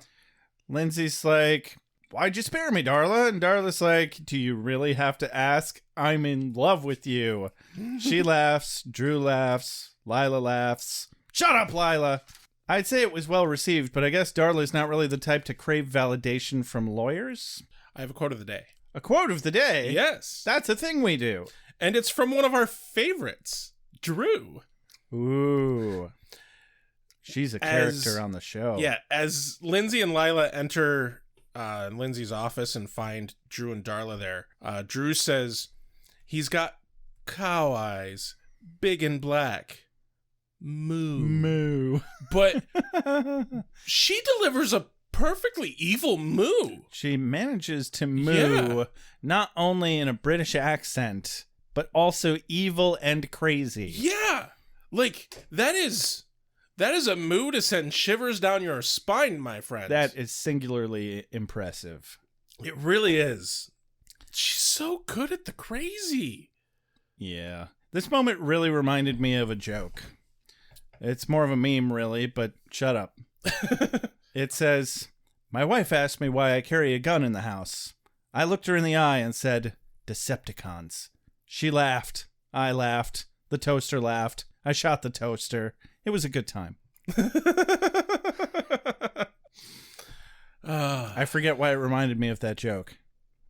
Lindsay's like, why'd you spare me, Darla? And Darla's like, do you really have to ask? I'm in love with you. She laughs. Drew laughs. Lila laughs. Shut up, Lila. I'd say it was well received, but I guess Darla's not really the type to crave validation from lawyers. I have a quote of the day. A quote of the day? Yes. That's a thing we do. And it's from one of our favorites, Drew. Ooh. She's a character on the show. Yeah, as Lindsay and Lila enter Lindsay's office and find Drew and Darla there, Drew says, he's got cow eyes, big and black. Moo. But she delivers a perfectly evil moo. She manages to moo not only in a British accent, but also evil and crazy. Yeah. Like, that is a moo to send shivers down your spine, my friend. That is singularly impressive. It really is. She's so good at the crazy. Yeah. This moment really reminded me of a joke. It's more of a meme, really, but shut up. It says, my wife asked me why I carry a gun in the house. I looked her in the eye and said, Decepticons. She laughed. I laughed. The toaster laughed. I shot the toaster. It was a good time. I forget why it reminded me of that joke.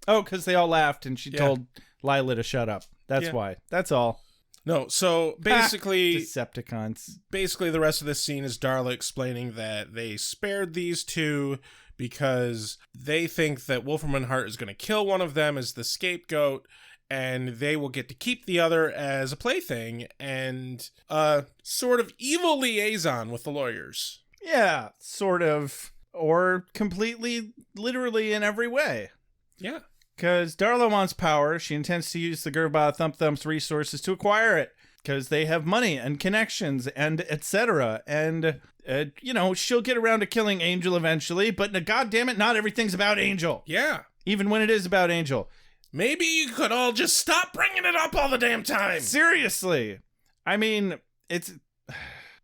Oh, because they all laughed and she told Lila to shut up. That's why. That's all. No, so basically... Decepticons. Basically, the rest of this scene is Darla explaining that they spared these two because they think that Wolfram and Hart is going to kill one of them as the scapegoat, and they will get to keep the other as a plaything and a sort of evil liaison with the lawyers. Yeah, sort of. Or completely, literally in every way. Yeah. Because Darla wants power. She intends to use the Gerba Thump Thump's resources to acquire it. Because they have money and connections and etc. And, she'll get around to killing Angel eventually. But goddammit, not everything's about Angel. Yeah. Even when it is about Angel. Maybe you could all just stop bringing it up all the damn time. Seriously. I mean,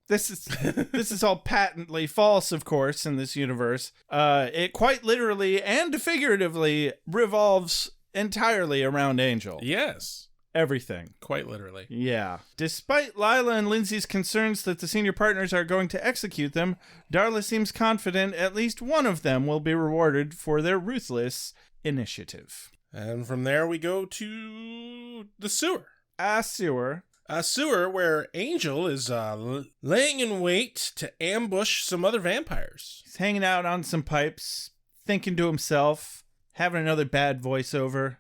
This is all patently false, of course, in this universe. It quite literally and figuratively revolves entirely around Angel. Yes. Everything. Quite literally. Yeah. Despite Lila and Lindsay's concerns that the senior partners are going to execute them, Darla seems confident at least one of them will be rewarded for their ruthless initiative. And from there we go to the sewer. A sewer. A sewer where Angel is laying in wait to ambush some other vampires. He's hanging out on some pipes, thinking to himself, having another bad voiceover.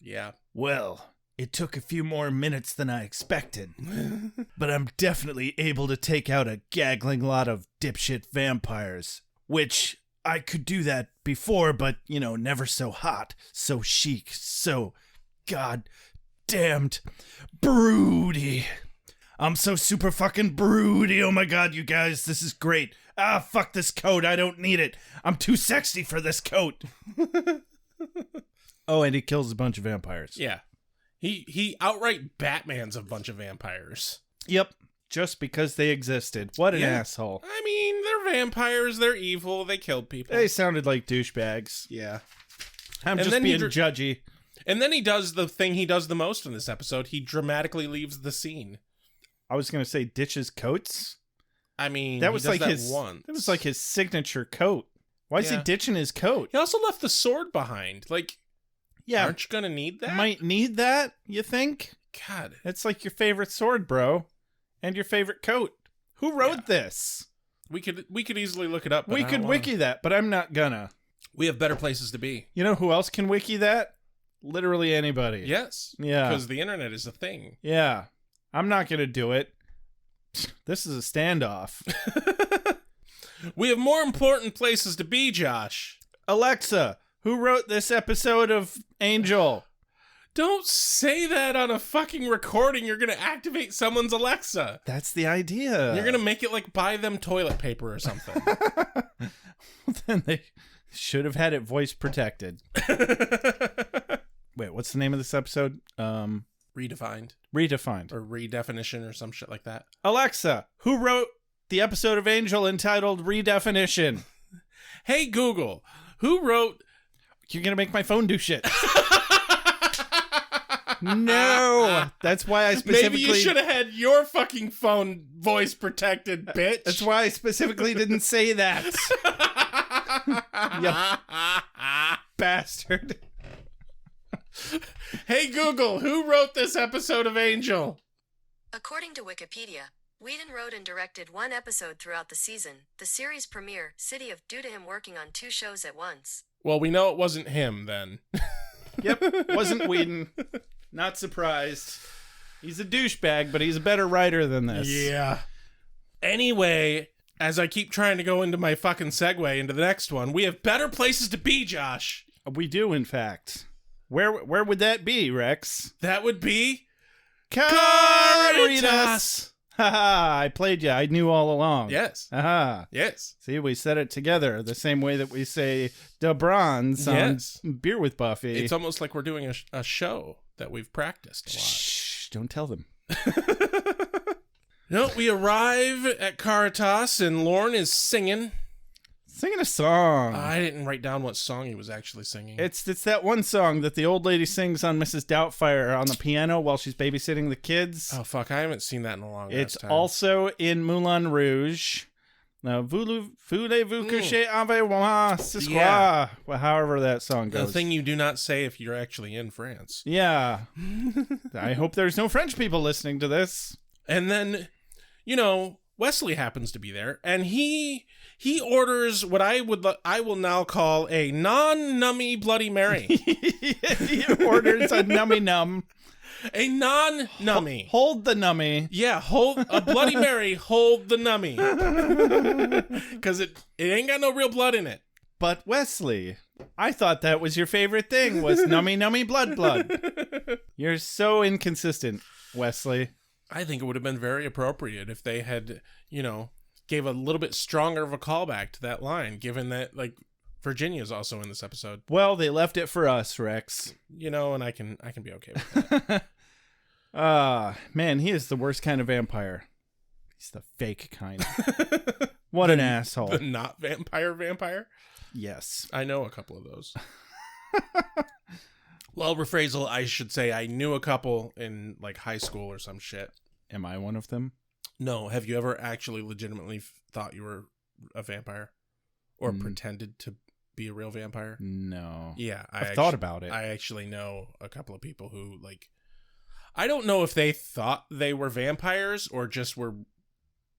Yeah. Well, it took a few more minutes than I expected, but I'm definitely able to take out a gaggling lot of dipshit vampires, which I could do that before, but, never so hot, so chic, so god-damned broody. I'm so super fucking broody. Oh my god, you guys, this is great. Fuck this coat. I don't need it. I'm too sexy for this coat. Oh, and he kills a bunch of vampires. Yeah. He outright Batmans a bunch of vampires. Yep. Just because they existed. What an asshole. I mean, they're vampires. They're evil. They killed people. They sounded like douchebags. Yeah. I'm just being judgy. And then he does the thing he does the most in this episode. He dramatically leaves the scene. I was going to say ditches coats. I mean, that was like his signature coat. Why is he ditching his coat? He also left the sword behind. Like, Yeah. Aren't you gonna need that? Might need that, you think? God. It's like your favorite sword, bro. And your favorite coat. Who wrote this? We could easily look it up. But We could wiki that, but I'm not gonna. We have better places to be. You know who else can wiki that? Literally anybody. Yes. Yeah. Because the internet is a thing. Yeah. I'm not gonna do it. This is a standoff. We have more important places to be, Josh. Alexa, who wrote this episode of Angel? Don't say that on a fucking recording. You're going to activate someone's Alexa. That's the idea. You're going to make it like buy them toilet paper or something. Then they should have had it voice protected. Wait, what's the name of this episode? Redefined. Redefined. Or redefinition or some shit like that. Alexa, who wrote the episode of Angel entitled Redefinition? Hey, Google, who wrote... You're going to make my phone do shit. No, that's why I specifically... Maybe you should have had your fucking phone voice protected, bitch. That's why I specifically didn't say that. You bastard. Hey, Google, who wrote this episode of Angel? According to Wikipedia, Whedon wrote and directed one episode throughout the season. The series premiere, City of, due to him working on 2 shows at once. Well, we know it wasn't him then. Yep, wasn't Whedon. Not surprised. He's a douchebag, but he's a better writer than this. Yeah. Anyway, as I keep trying to go into my fucking segue into the next one, we have better places to be, Josh. We do, in fact. Where would that be, Rex? That would be... Caritas! Haha, I played you. I knew all along. Yes. Haha. Yes. See, we said it together the same way that we say De Bronze on Beer with Buffy. It's almost like we're doing a show that we've practiced a lot. Shh, don't tell them. No, we arrive at Caritas and Lorne is singing. Singing a song. I didn't write down what song he was actually singing. It's that one song that the old lady sings on Mrs. Doubtfire on the piano while she's babysitting the kids. Oh, fuck. I haven't seen that in a long It's time. also in Moulin Rouge. Voulez-vous coucher avec moi ce soir? Yeah. Well, however that song The goes. thing you do not say if you're actually in France. Yeah. I hope there's no French people listening to this. And then, Wesley happens to be there, and he orders what I will now call a non-nummy Bloody Mary. He orders a nummy num. A non-nummy. Hold the nummy. Yeah, hold a Bloody Mary. Hold the nummy. Because it ain't got no real blood in it. But Wesley, I thought that was your favorite thing, was nummy blood. You're so inconsistent, Wesley. I think it would have been very appropriate if they had, gave a little bit stronger of a callback to that line, given that, Virginia's also in this episode. Well, they left it for us, Rex. And I can be okay with that. Man, he is the worst kind of vampire. He's the fake kind. What an asshole. The not vampire? Yes. I know a couple of those. Well, rephrasal, I should say I knew a couple in high school or some shit. Am I one of them? No. Have you ever actually legitimately thought you were a vampire? Or pretended to be a real vampire? No. Yeah. I've thought about it. I actually know a couple of people who, I don't know if they thought they were vampires or just were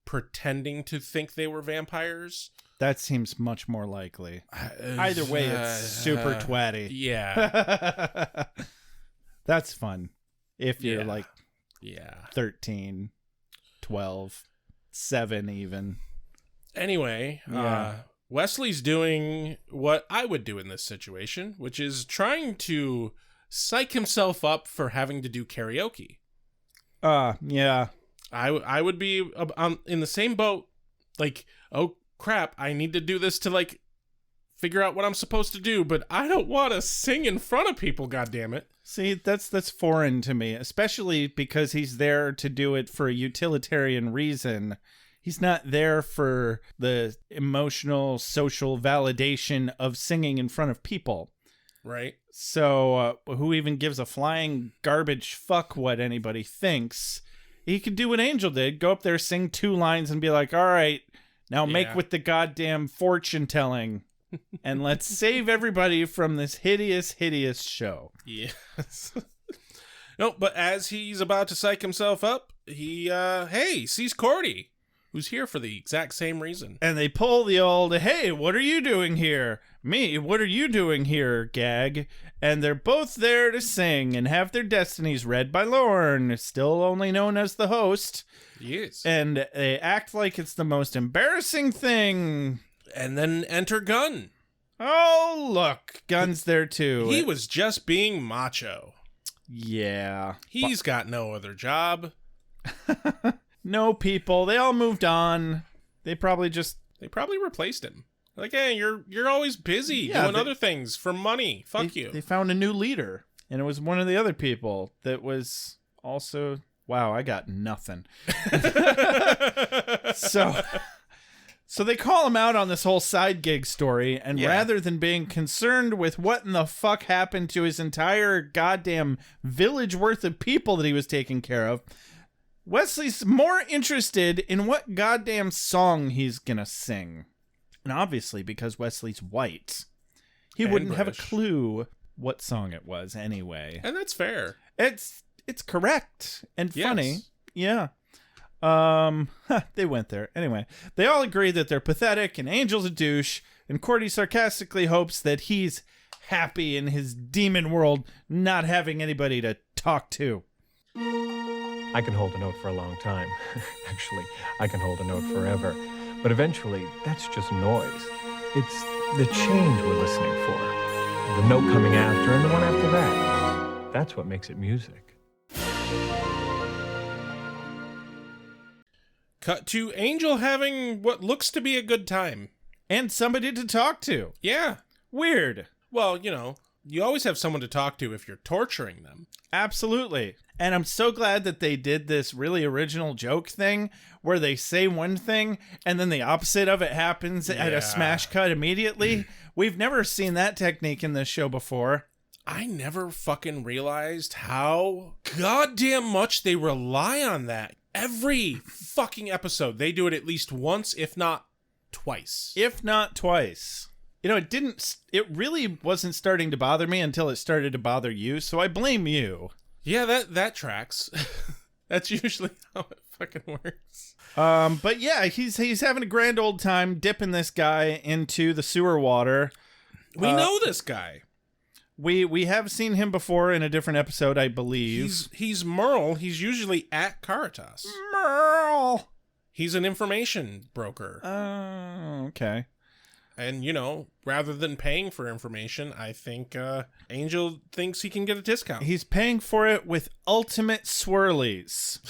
pretending to think they were vampires. That seems much more likely. Either way, it's super twatty. Yeah. That's fun. If you're 13, 12, 7 even. Anyway, Wesley's doing what I would do in this situation, which is trying to psych himself up for having to do karaoke. Yeah. I would be in the same boat. Oh crap, I need to do this to figure out what I'm supposed to do, but I don't want to sing in front of people, goddammit. See, that's foreign to me, especially because he's there to do it for a utilitarian reason. He's not there for the emotional, social validation of singing in front of people. Right. So, who even gives a flying garbage fuck what anybody thinks? He could do what Angel did, go up there, sing 2 lines, and be like, all right, now make with the goddamn fortune telling. and let's save everybody from this hideous, hideous show. Yes. No, but as he's about to psych himself up, he sees Cordy, who's here for the exact same reason. And they pull the old, hey, what are you doing here? Me, what are you doing here, gag? And they're both there to sing and have their destinies read by Lorne, still only known as the host. Yes. And they act like it's the most embarrassing thing. And then enter Gunn. Oh, look, Gunn's there too. He was just being macho. Yeah. He's got no other job. No people. They all moved on. They probably replaced him. Like, hey, you're always busy doing other things for money. Fuck you. They found a new leader, and it was one of the other people that was also... Wow, I got nothing. So they call him out on this whole side gig story, and rather than being concerned with what in the fuck happened to his entire goddamn village worth of people that he was taking care of, Wesley's more interested in what goddamn song he's gonna sing. And obviously, because Wesley's white, he wouldn't have a clue what song it was anyway. And that's fair. It's correct and funny. Yeah. They went there. Anyway, they all agree that they're pathetic and Angel's a douche, and Cordy sarcastically hopes that he's happy in his demon world, not having anybody to talk to. I can hold a note for a long time. Actually, I can hold a note forever. But eventually, that's just noise. It's the change we're listening for. The note coming after and the one after that. That's what makes it music. Cut to Angel having what looks to be a good time. And somebody to talk to. Yeah. Weird. Well, you always have someone to talk to if you're torturing them. Absolutely. And I'm so glad that they did this really original joke thing where they say one thing and then the opposite of it happens at a smash cut immediately. We've never seen that technique in this show before. I never fucking realized how goddamn much they rely on that. Every fucking episode, they do it at least once, if not twice. If not twice. It really wasn't starting to bother me until it started to bother you, so I blame you. Yeah, that tracks. That's usually how it fucking works. But yeah, he's having a grand old time dipping this guy into the sewer water. We know this guy. We have seen him before in a different episode, I believe. He's Merle. He's usually at Caritas. Merle! He's an information broker. Oh, okay. And, rather than paying for information, I think Angel thinks he can get a discount. He's paying for it with ultimate swirlies.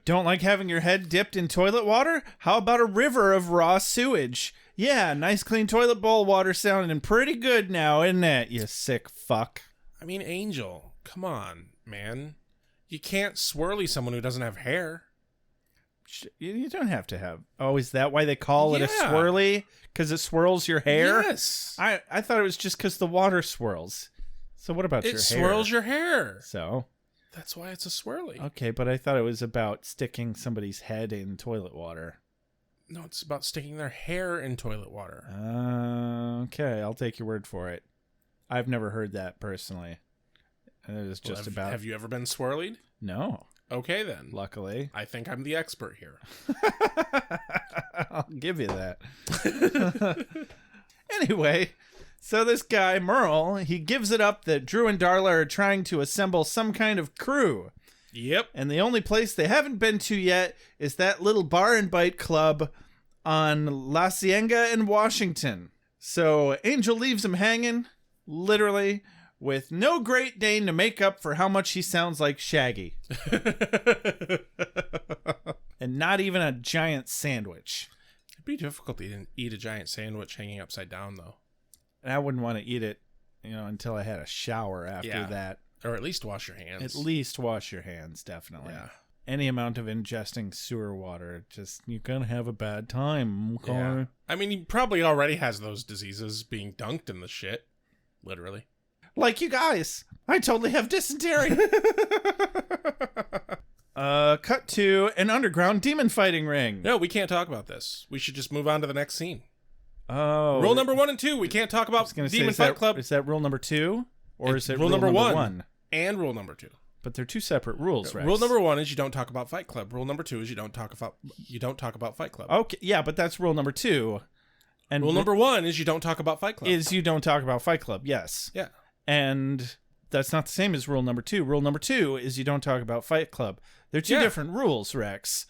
Don't like having your head dipped in toilet water? How about a river of raw sewage? Yeah, nice clean toilet bowl water sounding pretty good now, isn't it, you sick fuck? I mean, Angel, come on, man. You can't swirly someone who doesn't have hair. You don't have to have... Oh, is that why they call it a swirly? Because it swirls your hair? Yes. I thought it was just because the water swirls. So what about your hair? It swirls your hair. So? That's why it's a swirly. Okay, but I thought it was about sticking somebody's head in toilet water. No, it's about sticking their hair in toilet water. Okay, I'll take your word for it. I've never heard that personally. It was just about... Have you ever been swirlied? No. Okay, then. Luckily. I think I'm the expert here. I'll give you that. Anyway, so this guy, Merle, he gives it up that Drew and Darla are trying to assemble some kind of crew. Yep. And the only place they haven't been to yet is that little bar and bite club on La Cienega in Washington. So Angel leaves him hanging, literally, with no Great Dane to make up for how much he sounds like Shaggy. And not even a giant sandwich. It'd be difficult to eat a giant sandwich hanging upside down, though. And I wouldn't want to eat it, until I had a shower after that. Or at least wash your hands. At least wash your hands, definitely. Yeah. Any amount of ingesting sewer water, you're going to have a bad time. Okay? Yeah. I mean, he probably already has those diseases being dunked in the shit. Literally. Like you guys. I totally have dysentery. Cut to an underground demon fighting ring. No, we can't talk about this. We should just move on to the next scene. Oh. Rule number 1 and 2, we can't talk about Demon Fight Club. Is that rule number 2? Or It's is it rule number 1? 1? And rule number 2. But they're two separate rules, right? Rule number 1 is you don't talk about Fight Club. Rule number 2 is you don't talk about Fight Club. Okay, yeah, but that's rule number 2. And rule number 1 is you don't talk about Fight Club. Is you don't talk about Fight Club, yes. Yeah. And that's not the same as rule number 2. Rule number 2 is you don't talk about Fight Club. They're two different rules, Rex.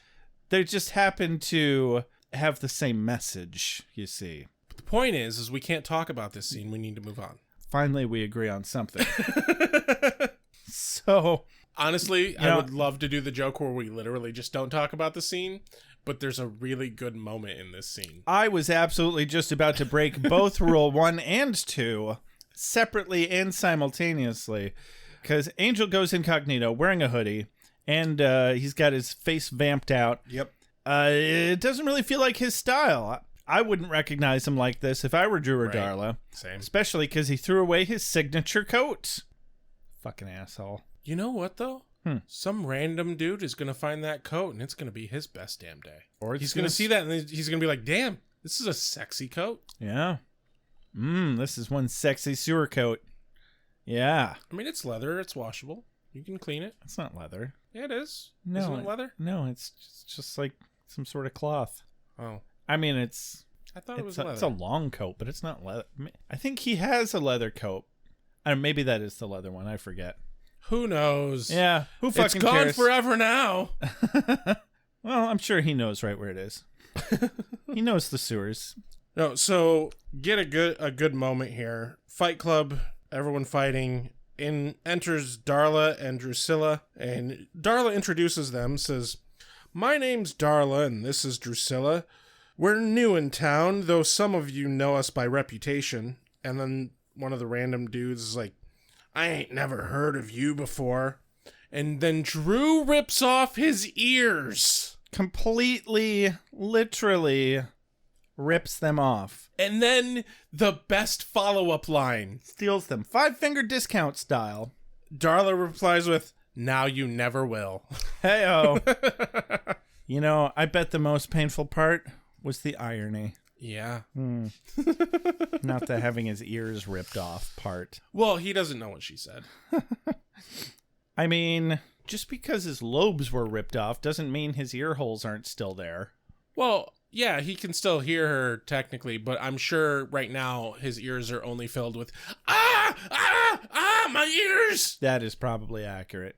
They just happen to have the same message, you see. But the point is we can't talk about this scene. We need to move on. Finally, we agree on something. So... Honestly, I would love to do the joke where we literally just don't talk about the scene, but there's a really good moment in this scene. I was absolutely just about to break both rule 1 and 2 separately and simultaneously, because Angel goes incognito wearing a hoodie, and he's got his face vamped out. Yep. It doesn't really feel like his style. I wouldn't recognize him like this if I were Drew or Darla. Same. Especially because he threw away his signature coat. Fucking asshole. You know what, though? Some random dude is going to find that coat, and it's going to be his best damn day. Or he's going to see that, and he's going to be like, damn, this is a sexy coat. Yeah. This is one sexy sewer coat. Yeah. I mean, it's leather. It's washable. You can clean it. It's not leather. Yeah, it is. No. Isn't it leather? No, it's just like some sort of cloth. Oh. I mean, I thought it was leather. It's a long coat, but it's not leather. I think he has a leather coat. Maybe that is the leather one. I forget. Who knows? Yeah, who fucking cares? It's gone forever now. Well, I'm sure he knows right where it is. He knows the sewers. No, so get a good moment here. Fight Club, everyone fighting. In enters Darla and Drusilla, and Darla introduces them, says, "My name's Darla, and this is Drusilla. We're new in town, though some of you know us by reputation." And then one of the random dudes is like, "I ain't never heard of you before." And then Drew rips off his ears. Completely, literally rips them off. And then the best follow-up line. Steals them. 5-finger discount style. Darla replies with, "Now you never will." Hey-oh. You know, I bet the most painful part was the irony. Yeah. Not the having his ears ripped off part. Well, he doesn't know what she said. I mean, just because his lobes were ripped off doesn't mean his ear holes aren't still there. Well, yeah, he can still hear her technically, but I'm sure right now his ears are only filled with, my ears! That is probably accurate.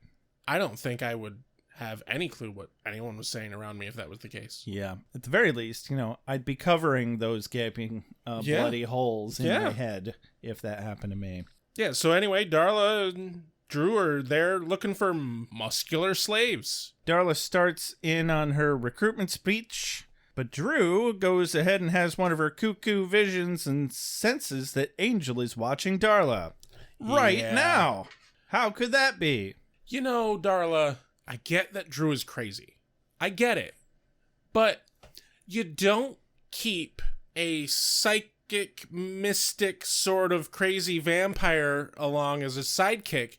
I don't think I would have any clue what anyone was saying around me if that was the case. Yeah. At the very least, I'd be covering those gaping bloody holes in my head if that happened to me. Yeah, so anyway, Darla and Drew are there looking for muscular slaves. Darla starts in on her recruitment speech, but Drew goes ahead and has one of her cuckoo visions and senses that Angel is watching Darla right now. How could that be? You know, Darla, I get that Drew is crazy. I get it. But you don't keep a psychic, mystic, sort of crazy vampire along as a sidekick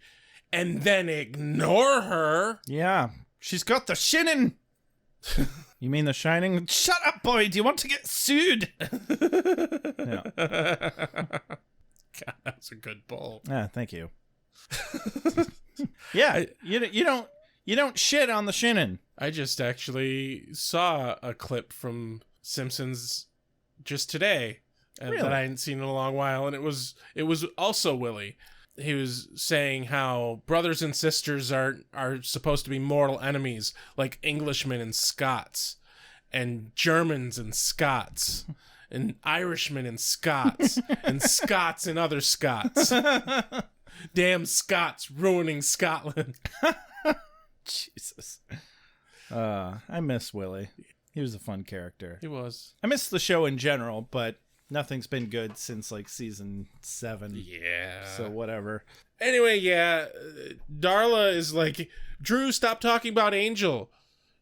and then ignore her. Yeah. She's got the shinin'. You mean the shining? Shut up, boy. Do you want to get sued? Yeah. God, that's a good pull. Ah, thank you. Yeah, you don't shit on the shinin'. I just actually saw a clip from Simpsons just today that I hadn't seen in a long while, and it was also Willie. He was saying how brothers and sisters are supposed to be mortal enemies, like Englishmen and Scots, and Germans and Scots, and Irishmen and Scots, and Scots and other Scots. Damn Scots ruining Scotland. Jesus. I miss Willie. He was a fun character. He was. I miss the show in general, but nothing's been good since like season 7. Yeah. So whatever. Anyway, yeah, Darla is like, "Drew, stop talking about Angel.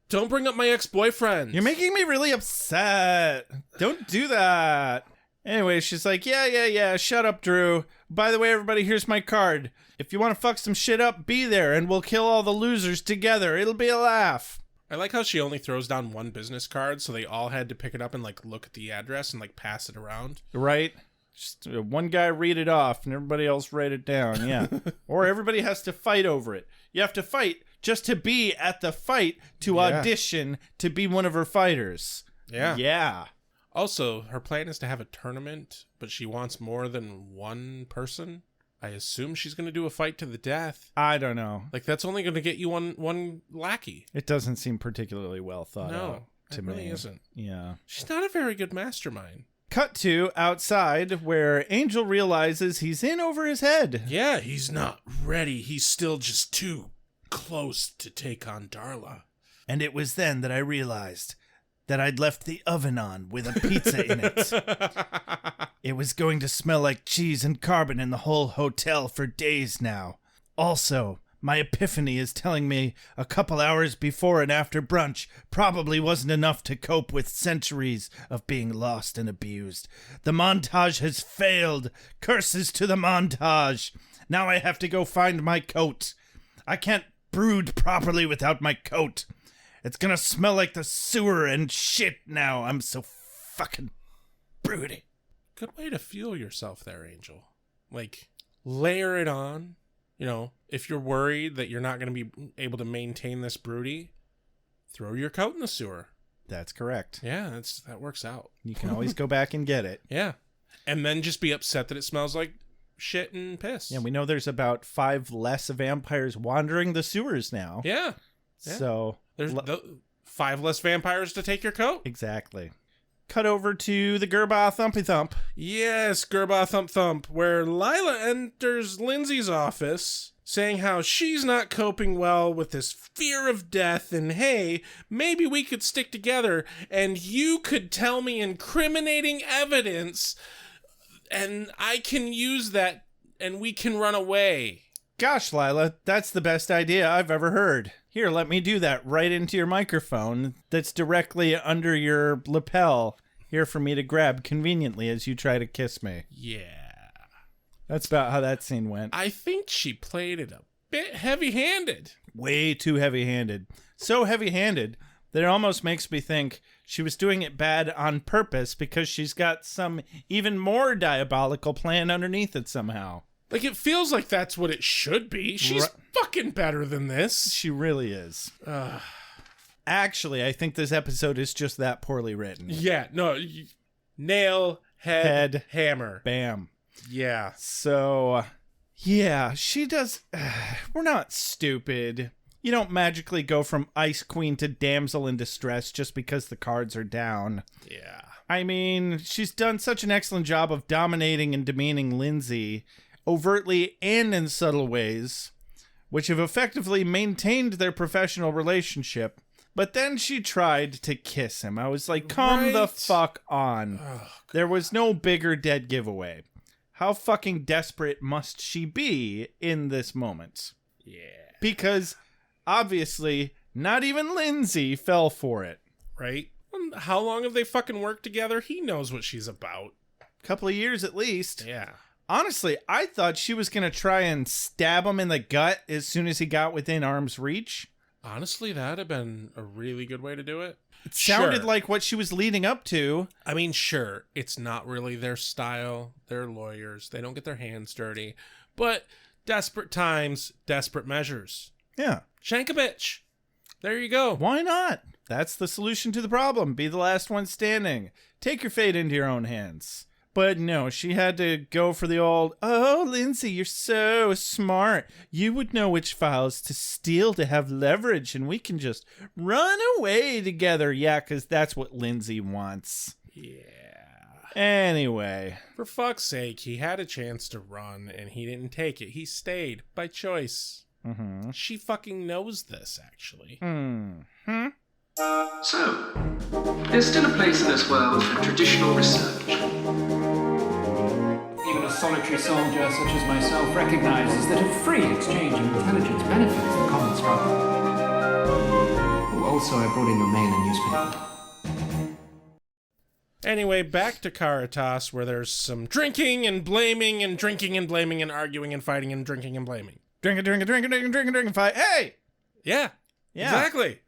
Don't bring up my ex-boyfriend. You're making me really upset. Don't do that." Anyway, she's like, yeah, shut up, Drew. By the way, everybody, here's my card. If you want to fuck some shit up, be there, and we'll kill all the losers together. It'll be a laugh. I like how she only throws down one business card, so they all had to pick it up and like look at the address and like pass it around. Right? Just one guy read it off and everybody else write it down. Yeah. Or everybody has to fight over it. You have to fight just to be at the fight to audition to be one of her fighters. Yeah. Yeah. Also, her plan is to have a tournament, but she wants more than one person. I assume she's going to do a fight to the death. I don't know. Like, that's only going to get you one lackey. It doesn't seem particularly well thought out to me. No, it really isn't. Yeah. She's not a very good mastermind. Cut to outside where Angel realizes he's in over his head. Yeah, he's not ready. He's still just too close to take on Darla. And it was then that I realized that I'd left the oven on with a pizza in it. It was going to smell like cheese and carbon in the whole hotel for days now. Also, my epiphany is telling me a couple hours before and after brunch probably wasn't enough to cope with centuries of being lost and abused. The montage has failed. Curses to the montage. Now I have to go find my coat. I can't brood properly without my coat. It's gonna smell like the sewer and shit now. I'm so fucking broody. Good way to fuel yourself there, Angel. Like, layer it on. You know, if you're worried that you're not going to be able to maintain this broody, throw your coat in the sewer. That's correct. Yeah, that works out. You can always go back and get it. Yeah. And then just be upset that it smells like shit and piss. Yeah, we know there's about 5 less vampires wandering the sewers now. Yeah. So there's 5 less vampires to take your coat. Exactly. Cut over to the Gerba Thumpy Thump. Yes, Gerba Thump Thump, where Lila enters Lindsay's office saying how she's not coping well with this fear of death, and hey, maybe we could stick together and you could tell me incriminating evidence and I can use that and we can run away. Gosh, Lila, that's the best idea I've ever heard. Here, let me do that right into your microphone that's directly under your lapel here for me to grab conveniently as you try to kiss me. Yeah. That's about how that scene went. I think she played it a bit heavy-handed. Way too heavy-handed. So heavy-handed that it almost makes me think she was doing it bad on purpose because she's got some even more diabolical plan underneath it somehow. Like, it feels like that's what it should be. She's fucking better than this. She really is. Actually, I think this episode is just that poorly written. Yeah, no. Nail, head, hammer. Bam. Yeah. So, yeah, she does... we're not stupid. You don't magically go from Ice Queen to Damsel in Distress just because the cards are down. Yeah. I mean, she's done such an excellent job of dominating and demeaning Lindsay overtly and in subtle ways, which have effectively maintained their professional relationship. But then she tried to kiss him. I was like, come the fuck on. There was no bigger dead giveaway. How fucking desperate must she be in this moment? Yeah. Because, obviously, not even Lindsay fell for it. Right? How long have they fucking worked together? He knows what she's about. A couple of years at least. Yeah. Honestly, I thought she was going to try and stab him in the gut as soon as he got within arm's reach. Honestly, that'd have been a really good way to do it. It sounded like what she was leading up to. I mean, sure, it's not really their style. They're lawyers. They don't get their hands dirty. But desperate times, desperate measures. Yeah. Shank a bitch. There you go. Why not? That's the solution to the problem. Be the last one standing. Take your fate into your own hands. But no, she had to go for the old, oh, Lindsay, you're so smart. You would know which files to steal to have leverage, and we can just run away together. Yeah, because that's what Lindsay wants. Yeah. Anyway. For fuck's sake, he had a chance to run, and he didn't take it. He stayed by choice. Mm-hmm. She fucking knows this, actually. Mm-hmm. So, there's still a place in this world for traditional research. Even a solitary soldier such as myself recognizes that a free exchange of intelligence benefits the common struggle. Oh, also, I brought in your mail and newspaper. Anyway, back to Caritas, where there's some drinking and blaming and drinking and blaming and arguing and fighting and drinking and blaming. Drinking, fight. Hey! Yeah. Yeah. Exactly.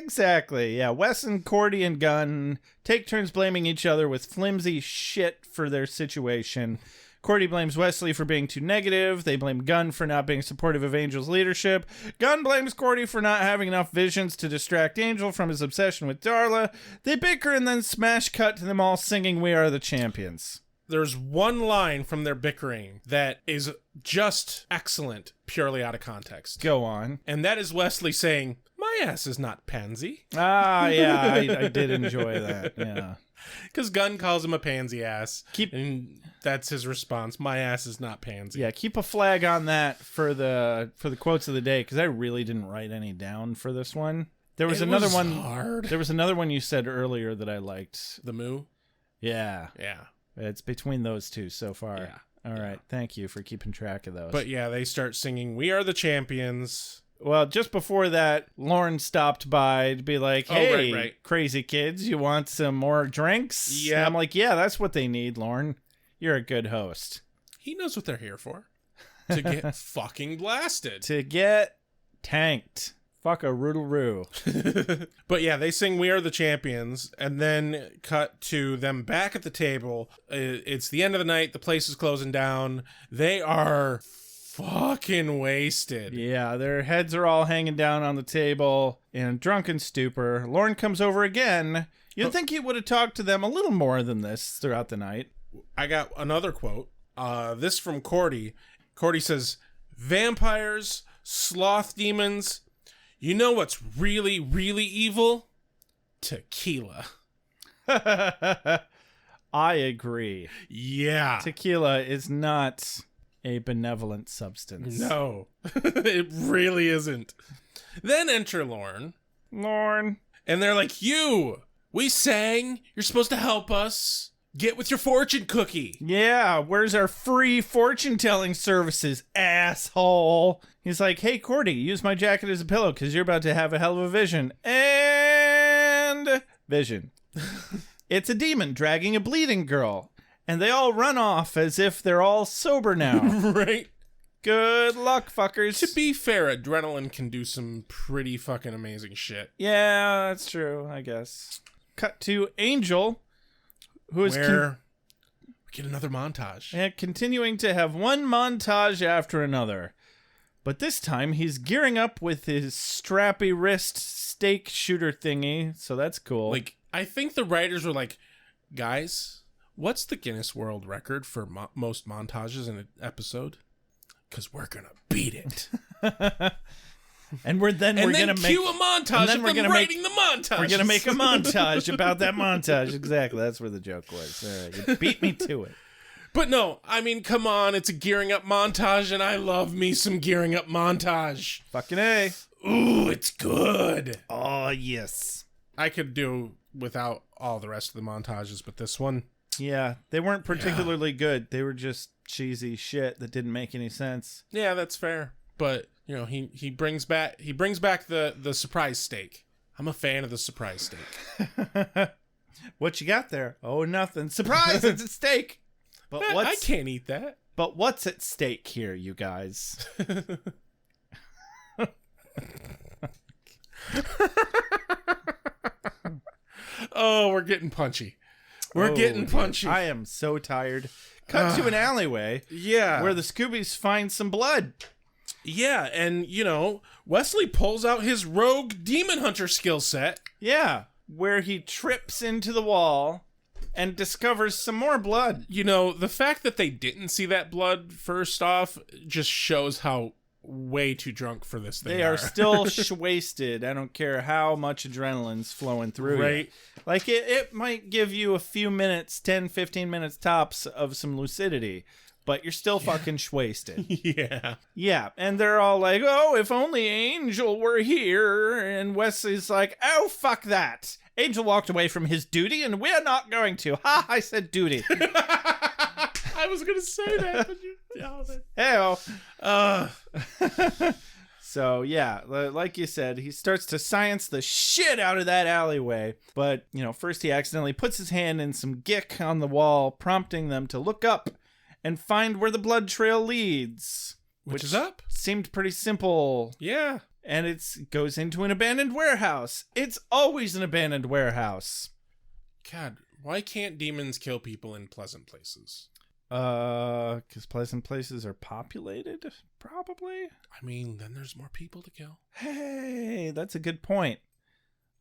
Exactly. Yeah, Wes and Cordy and Gunn take turns blaming each other with flimsy shit for their situation. Cordy blames Wesley for being too negative. They blame Gunn for not being supportive of Angel's leadership. Gunn blames Cordy for not having enough visions to distract Angel from his obsession with Darla. They bicker and then smash cut to them all singing We Are the Champions. There's one line from their bickering that is just excellent, purely out of context. Go on. And that is Wesley saying, "My ass is not pansy." Ah, yeah, I did enjoy that, yeah. Because Gunn calls him a pansy ass. And that's his response. My ass is not pansy. Yeah, keep a flag on that for the quotes of the day, because I really didn't write any down for this one. There was another one. Hard. There was another one you said earlier that I liked. The Moo? Yeah. Yeah. It's between those two so far. Yeah. All right. Thank you for keeping track of those. But yeah, they start singing We Are the Champions. Well, just before that, Lauren stopped by to be like, hey, right. Crazy kids, you want some more drinks? Yeah. And I'm like, yeah, that's what they need, Lauren. You're a good host. He knows what they're here for. To get fucking blasted. To get tanked. Fuck a roodle-roo. But yeah, they sing We Are the Champions, and then cut to them back at the table. It's the end of the night. The place is closing down. They are fucking wasted. Yeah, their heads are all hanging down on the table in a drunken stupor. Lauren comes over again. You'd think he would have talked to them a little more than this throughout the night. I got another quote. This from Cordy. Cordy says, "Vampires, sloth demons. You know what's really, really evil? Tequila." I agree. Yeah. Tequila is not a benevolent substance. No, it really isn't. Then enter Lauren. And they're like, we sang. You're supposed to help us. Get with your fortune cookie. Yeah, where's our free fortune-telling services, asshole? He's like, hey, Cordy, use my jacket as a pillow because you're about to have a hell of a vision. And vision. It's a demon dragging a bleeding girl. And they all run off as if they're all sober now. Right? Good luck, fuckers. To be fair, adrenaline can do some pretty fucking amazing shit. Yeah, that's true, I guess. Cut to Angel, who is... we get another montage. And continuing to have one montage after another. But this time, he's gearing up with his strappy wrist stake shooter thingy, so that's cool. Like, I think the writers were like, guys, what's the Guinness World Record for most montages in an episode? Because we're going to beat it. And we're going to make cue a montage of them writing the montage. We're going to make a montage about that montage. Exactly. That's where the joke was. All right, you beat me to it. But no, I mean, come on. It's a gearing up montage, and I love me some gearing up montage. Fucking A. Ooh, it's good. Oh, yes. I could do without all the rest of the montages, but this one... Yeah, they weren't particularly good. They were just cheesy shit that didn't make any sense. Yeah, that's fair. But, you know, he brings back the surprise steak. I'm a fan of the surprise steak. What you got there? Oh, nothing. Surprise, it's a steak. But I can't eat that. But what's at stake here, you guys? Oh, we're getting punchy. We're getting punchy. I am so tired. Cut to an alleyway. Yeah. Where the Scoobies find some blood. Yeah, and, you know, Wesley pulls out his rogue demon hunter skill set. Yeah, where he trips into the wall and discovers some more blood. You know, the fact that they didn't see that blood first off just shows how way too drunk for this thing they are still wasted. I don't care how much adrenaline's flowing through right you. Like it might give you a few minutes, 10 15 minutes tops of some lucidity, but you're still fucking wasted. Yeah, and they're all like, oh, if only Angel were here. And Wesley's like, oh, fuck that. Angel walked away from his duty and we're not going to. Ha, I said duty. I was gonna say that, but you... Hey-oh. So, yeah, like you said, he starts to science the shit out of that alleyway. But, you know, first he accidentally puts his hand in some gick on the wall, prompting them to look up and find where the blood trail leads. Which is up. Seemed pretty simple. Yeah. and it goes into an abandoned warehouse. It's always an abandoned warehouse. God, why can't demons kill people in pleasant places? Because pleasant places are populated, probably. I mean, then there's more people to kill. Hey, that's a good point.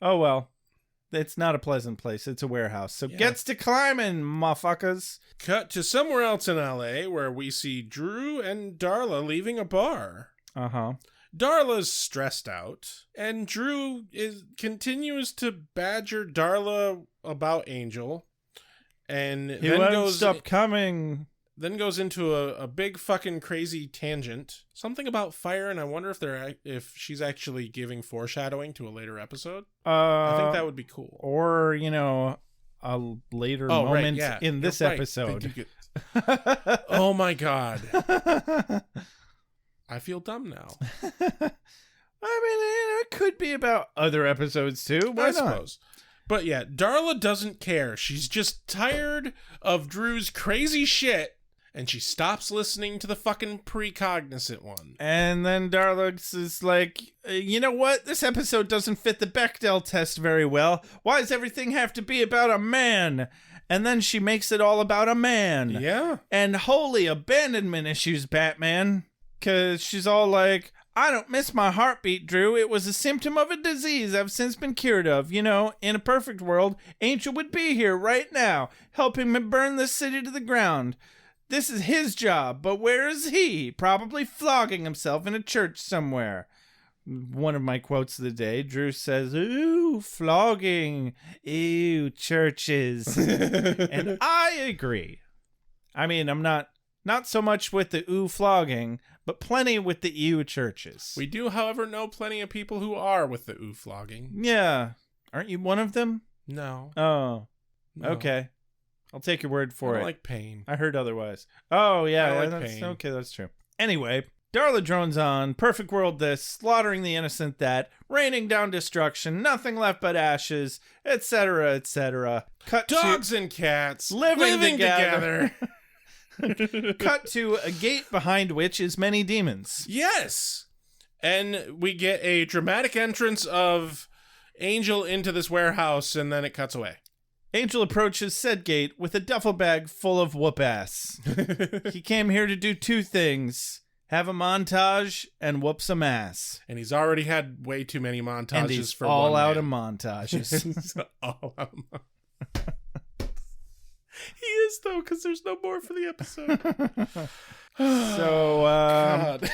Oh, well. It's not a pleasant place. It's a warehouse. So gets to climbing, motherfuckers. Cut to somewhere else in LA where we see Drew and Darla leaving a bar. Uh-huh. Darla's stressed out, and Drew continues to badger Darla about Angel. And he then won't goes stop coming. Then goes into a big fucking crazy tangent. Something about fire, and I wonder if she's actually giving foreshadowing to a later episode. I think that would be cool. Or, a later moment in this episode. Oh my god. I feel dumb now. I mean, it could be about other episodes too. Why not? Suppose. But yeah, Darla doesn't care. She's just tired of Drew's crazy shit, and she stops listening to the fucking precognizant one. And then Darla is like, you know what? This episode doesn't fit the Bechdel test very well. Why does everything have to be about a man? And then she makes it all about a man. Yeah. And holy abandonment issues, Batman. Because she's all like, I don't miss my heartbeat, Drew. It was a symptom of a disease I've since been cured of. In a perfect world, Angel would be here right now, helping me burn this city to the ground. This is his job, but where is he? Probably flogging himself in a church somewhere. One of my quotes of the day, Drew says, ooh, flogging. Ew, churches. And I agree. I mean, I'm not so much with the ooh flogging, but plenty with the ew churches. We do, however, know plenty of people who are with the ooh flogging. Yeah. Aren't you one of them? No. Oh. No. Okay. I'll take your word for I it. don't like pain. I heard otherwise. Oh, yeah. I like pain. Okay, that's true. Anyway, Darla drones on, perfect world this, slaughtering the innocent that, raining down destruction, nothing left but ashes, etc., etc. Dogs and cats living together. together. Cut to a gate behind which is many demons. Yes. And we get a dramatic entrance of Angel into this warehouse, and then it cuts away. Angel approaches said gate with a duffel bag full of whoop ass. He came here to do two things. Have a montage and whoop some ass. And he's already had way too many montages and he's for all one out man. of montages. He's all out of He is, though, because there's no more for the episode. So, God.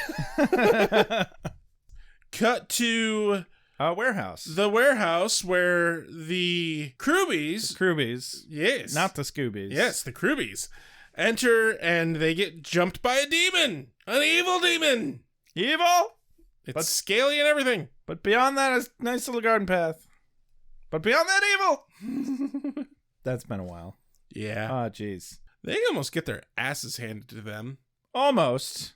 Cut to a warehouse. The warehouse where the Crewbies. Yes. Not the Scoobies. Yes, the Crewbies enter, and they get jumped by a demon. An evil demon. Evil? It's scaly and everything. But beyond that, a nice little garden path. But beyond that, evil. That's been a while. Yeah. Oh, jeez. They almost get their asses handed to them. Almost.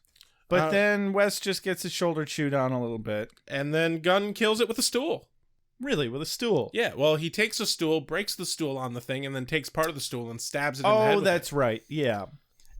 But then Wes just gets his shoulder chewed on a little bit. And then Gunn kills it with a stool. Really? With a stool? Yeah, well, he takes a stool, breaks the stool on the thing, and then takes part of the stool and stabs it in the head. Oh, with that's it. right. Yeah.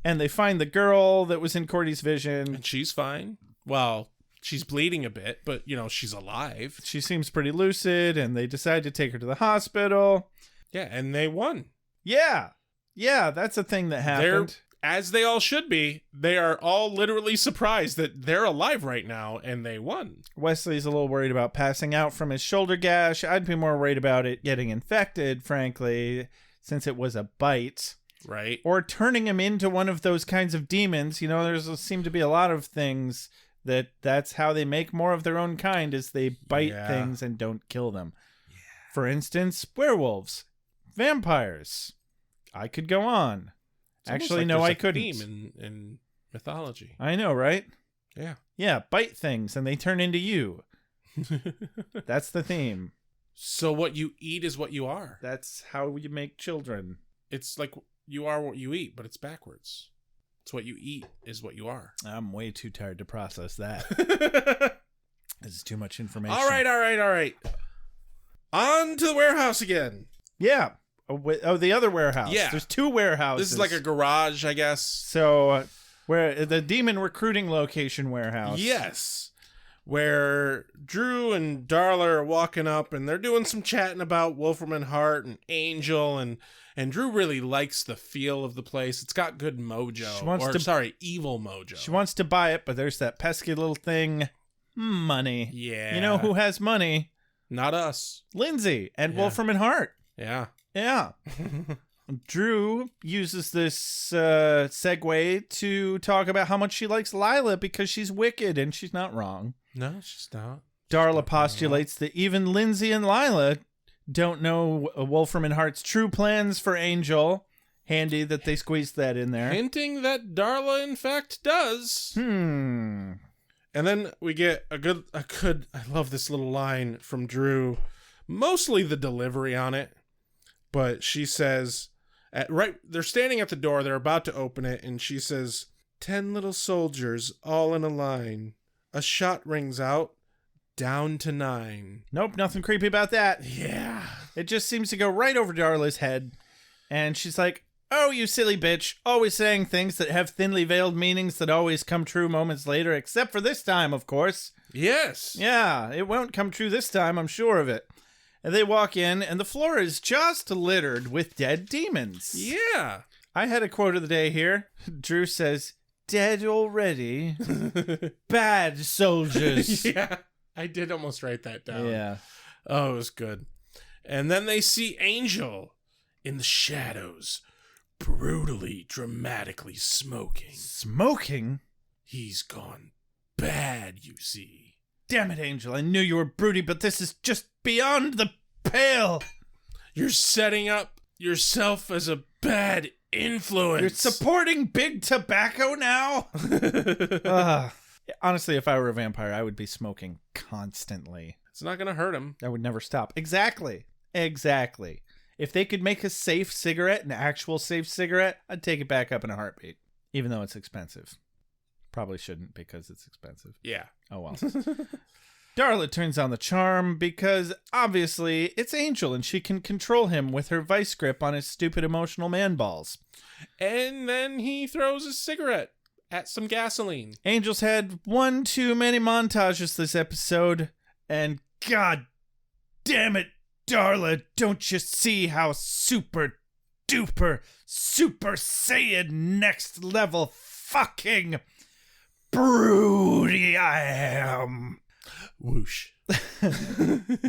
And they find the girl that was in Cordy's vision. And she's fine. Well, she's bleeding a bit, but, she's alive. She seems pretty lucid, and they decide to take her to the hospital. Yeah, and they won. Yeah. Yeah, that's a thing that happened. As they all should be, they are all literally surprised that they're alive right now, and they won. Wesley's a little worried about passing out from his shoulder gash. I'd be more worried about it getting infected, frankly, since it was a bite. Right. Or turning him into one of those kinds of demons. There's seem to be a lot of things that's how they make more of their own kind, is they bite things and don't kill them. Yeah. For instance, werewolves, vampires. I could go on. Actually, no, I couldn't. Theme in mythology. I know, right? Yeah. Yeah, bite things and they turn into you. That's the theme. So what you eat is what you are. That's how you make children. It's like you are what you eat, but it's backwards. It's what you eat is what you are. I'm way too tired to process that. This is too much information. All right. On to the warehouse again. Yeah. Oh, the other warehouse. Yeah. There's two warehouses. This is like a garage, I guess. So, where the demon recruiting location warehouse. Yes. where Drew and Darla are walking up and they're doing some chatting about Wolfram and Hart and Angel, and Drew really likes the feel of the place. It's got good mojo. Evil mojo. She wants to buy it, but there's that pesky little thing, money. Yeah. You know who has money? Not us. Lindsay and Wolfram and Hart. Yeah. Yeah. Drew uses this segue to talk about how much she likes Lila because she's wicked, and she's not wrong. No, she's not. Darla postulates that even Lindsay and Lila don't know Wolfram and Hart's true plans for Angel. Handy that they squeezed that in there. Hinting that Darla, in fact, does. And then we get a good, I love this little line from Drew. Mostly the delivery on it. But she says, they're standing at the door, they're about to open it, and she says, 10 little soldiers all in a line. A shot rings out, down to 9. Nope, nothing creepy about that. Yeah. It just seems to go right over Darla's head. And she's like, oh, you silly bitch, always saying things that have thinly veiled meanings that always come true moments later, except for this time, of course. Yes. Yeah, it won't come true this time, I'm sure of it. And they walk in, and the floor is just littered with dead demons. Yeah. I had a quote of the day here. Drew says, dead already? Bad soldiers. Yeah, I did almost write that down. Yeah. Oh, it was good. And then they see Angel in the shadows, brutally, dramatically smoking. Smoking? He's gone bad, you see. Damn it, Angel. I knew you were broody, but this is just beyond the pale. You're setting up yourself as a bad influence. You're supporting big tobacco now? Honestly, if I were a vampire, I would be smoking constantly. It's not going to hurt him. I would never stop. Exactly. If they could make a safe cigarette, an actual safe cigarette, I'd take it back up in a heartbeat, even though it's expensive. Probably shouldn't because it's expensive. Yeah. Oh, well. Darla turns on the charm because, obviously, it's Angel and she can control him with her vice grip on his stupid emotional man balls. And then he throws a cigarette at some gasoline. Angel's had one too many montages this episode, and god damn it, Darla, don't you see how super duper, super Saiyan next level fucking broody I am. Whoosh.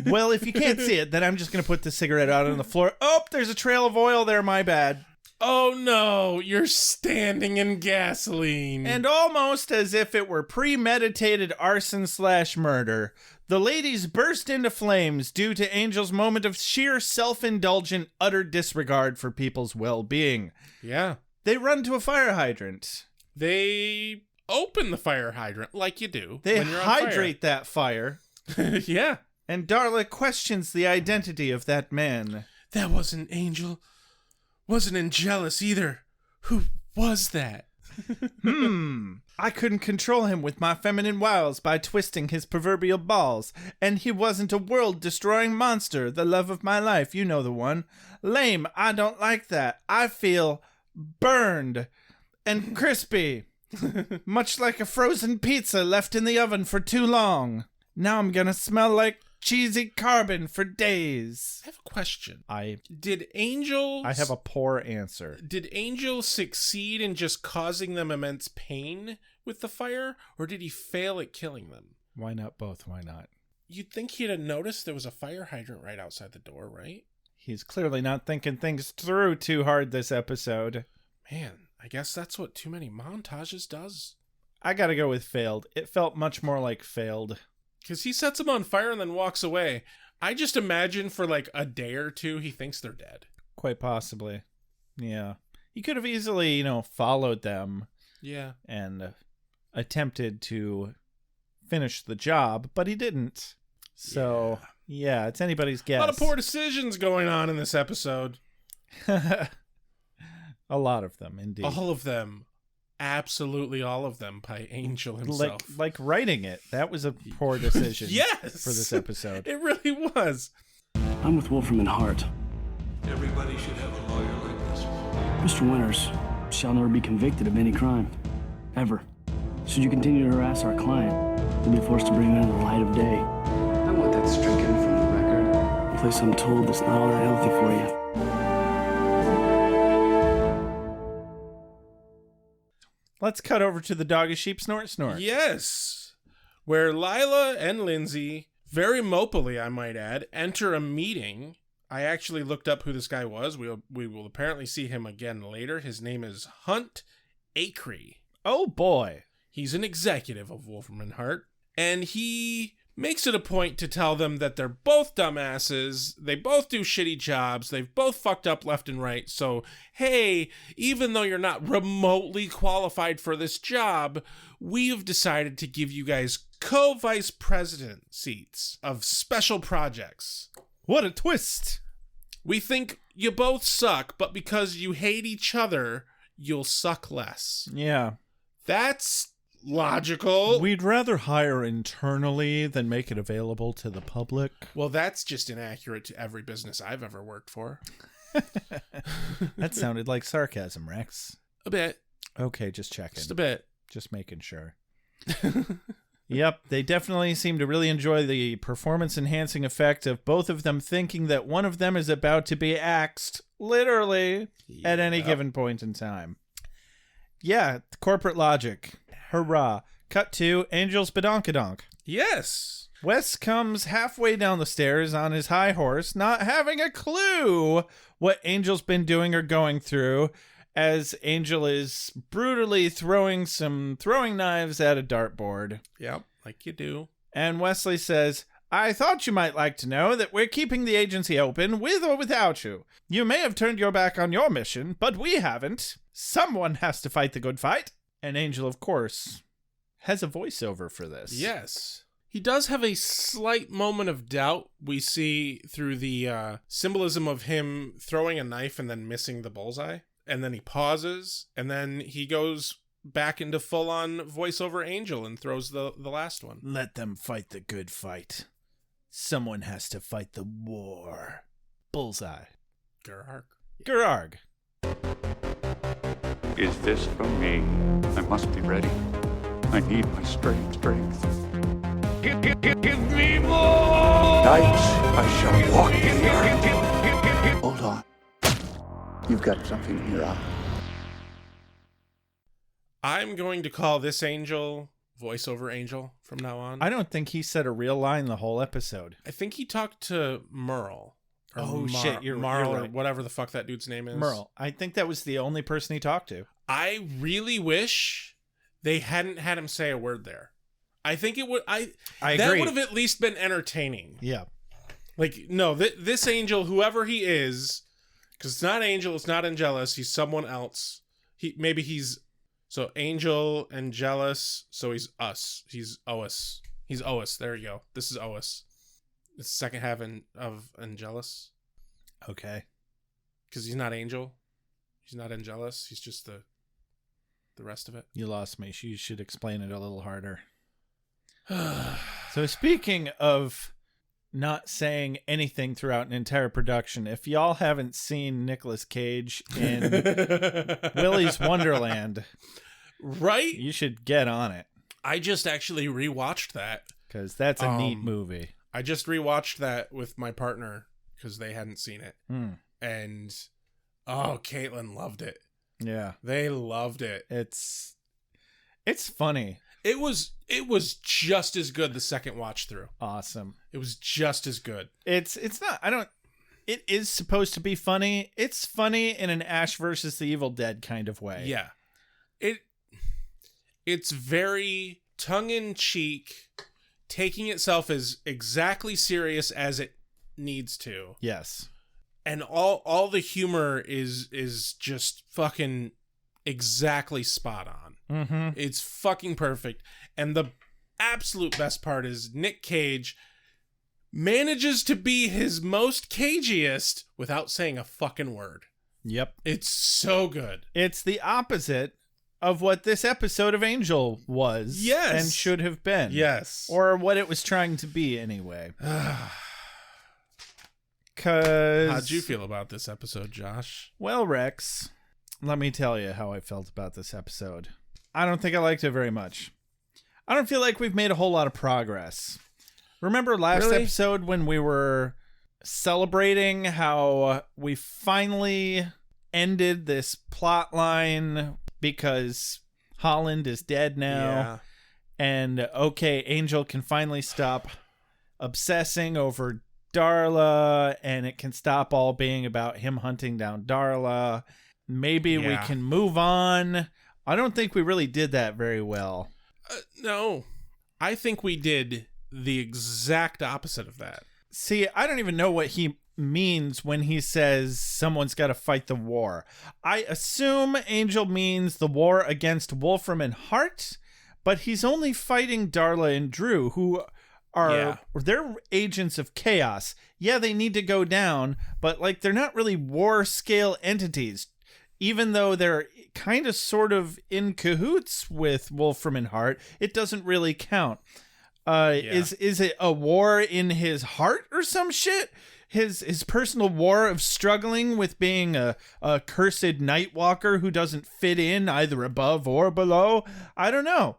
Well, if you can't see it, then I'm just going to put the cigarette out on the floor. Oh, there's a trail of oil there, my bad. Oh no, you're standing in gasoline. And almost as if it were premeditated arson/murder, the ladies burst into flames due to Angel's moment of sheer self-indulgent, utter disregard for people's well-being. Yeah. They run to a fire hydrant. They open the fire hydrant like you do. They when you're on hydrate that fire. Yeah. And Darla questions the identity of that man. That wasn't Angel. Wasn't Angelus either. Who was that? I couldn't control him with my feminine wiles by twisting his proverbial balls. And he wasn't a world-destroying monster, the love of my life, you know the one. Lame, I don't like that. I feel burned and crispy. Much like a frozen pizza left in the oven for too long. Now I'm gonna smell like cheesy carbon for days. I have a question. I have a poor answer. Did Angel succeed in just causing them immense pain with the fire, or did he fail at killing them? Why not both? Why not? You'd think he'd have noticed there was a fire hydrant right outside the door, right? He's clearly not thinking things through too hard this episode. Man, I guess that's what too many montages does. I gotta go with failed. It felt much more like failed. Because he sets them on fire and then walks away. I just imagine for like a day or two, he thinks they're dead. Quite possibly. Yeah. He could have easily, followed them. Yeah. And attempted to finish the job, but he didn't. So, yeah, it's anybody's guess. A lot of poor decisions going on in this episode. A lot of them, indeed. All of them. Absolutely all of them by Angel himself. Like writing it. That was a poor decision. Yes! For this episode. It really was. I'm with Wolfram and Hart. Everybody should have a lawyer like this one. Mr. Winters shall never be convicted of any crime. Ever. Should you continue to harass our client, We'll be forced to bring it into the light of day. I want that stricken from the record. A place I'm told that's not all that healthy for you. Let's cut over to the dog as sheep snort snort. Yes. Where Lila and Lindsay, very mopily I might add, enter a meeting. I actually looked up who this guy was. We will apparently see him again later. His name is Hunt Acree. Oh boy. He's an executive of Wolfram and Hart. And he makes it a point to tell them that they're both dumbasses, they both do shitty jobs, they've both fucked up left and right, so, hey, even though you're not remotely qualified for this job, we've decided to give you guys co-vice president seats of special projects. What a twist! We think you both suck, but because you hate each other, you'll suck less. Yeah. That's logical. We'd rather hire internally than make it available to the public. Well, that's just inaccurate to every business I've ever worked for. That sounded like sarcasm, Rex. A bit. Okay, just checking. Just a bit. Just making sure. Yep, they definitely seem to really enjoy the performance-enhancing effect of both of them thinking that one of them is about to be axed, literally, at any given point in time. Yeah, corporate logic. Hurrah. Cut to Angel's Badonkadonk. Yes. Wes comes halfway down the stairs on his high horse, not having a clue what Angel's been doing or going through, as Angel is brutally throwing some throwing knives at a dartboard. Yep, like you do. And Wesley says, I thought you might like to know that we're keeping the agency open with or without you. You may have turned your back on your mission, but we haven't. Someone has to fight the good fight. And Angel, of course, has a voiceover for this. Yes. He does have a slight moment of doubt we see through the symbolism of him throwing a knife and then missing the bullseye. And then he pauses, and then he goes back into full-on voiceover Angel and throws the last one. Let them fight the good fight. Someone has to fight the war. Bullseye. Gerarg. Is this for me? I must be ready. I need my strength. Give me more! Nights I shall walk in the earth. Hold on. You've got something in your eye. I'm going to call this Angel voiceover Angel from now on. I don't think he said a real line the whole episode. I think he talked to Merle. Shit, you're Marl, right. or whatever the fuck that dude's name is. Merle. I think that was the only person he talked to. I really wish they hadn't had him say a word there. I think it would. I agree. That would have at least been entertaining. Yeah. Like, no, this Angel, whoever he is, because it's not Angel, it's not Angelus, he's someone else. So Angel, Angelus, so he's us. He's Oas. He's Oas. There you go. This is Oas. It's the second half of Angelus. Okay. Because he's not Angel. He's not Angelus. He's just the rest of it. You lost me. You should explain it a little harder. So speaking of not saying anything throughout an entire production, if y'all haven't seen Nicolas Cage in Willy's Wonderland, right? You should get on it. I just actually rewatched that. Because that's a neat movie. I just rewatched that with my partner because they hadn't seen it. And, Caitlin loved it. Yeah. They loved it. It's funny. It was just as good the second watch through. Awesome. It was just as good. It is supposed to be funny. It's funny in an Ash versus the Evil Dead kind of way. Yeah. It's very tongue-in-cheek, taking itself as exactly serious as it needs to. Yes. And all the humor is just fucking exactly spot on. Mm-hmm. It's fucking perfect. And the absolute best part is Nick Cage manages to be his most cagiest without saying a fucking word. Yep. It's so good. It's the opposite of what this episode of Angel was. Yes. And should have been. Yes. Or what it was trying to be anyway. Cause, how'd you feel about this episode, Josh? Well, Rex, let me tell you how I felt about this episode. I don't think I liked it very much. I don't feel like we've made a whole lot of progress. Remember last Really? episode when we were celebrating how we finally ended this plot line because Holland is dead now? Yeah. And okay, Angel can finally stop obsessing over Darla, and it can stop all being about him hunting down Darla. Maybe we Yeah. can move on. I don't think we really did that very well. No, I think we did the exact opposite of that. See, I don't even know what he means when he says someone's got to fight the war. I assume Angel means the war against Wolfram and Hart, but he's only fighting Darla and Drew, who are they're agents of chaos. Yeah, they need to go down, but like they're not really war scale entities, even though they're kind of sort of in cahoots with Wolfram and Hart. It doesn't really count. Is it a war in his heart or some shit? His personal war of struggling with being a cursed Nightwalker who doesn't fit in either above or below? I don't know.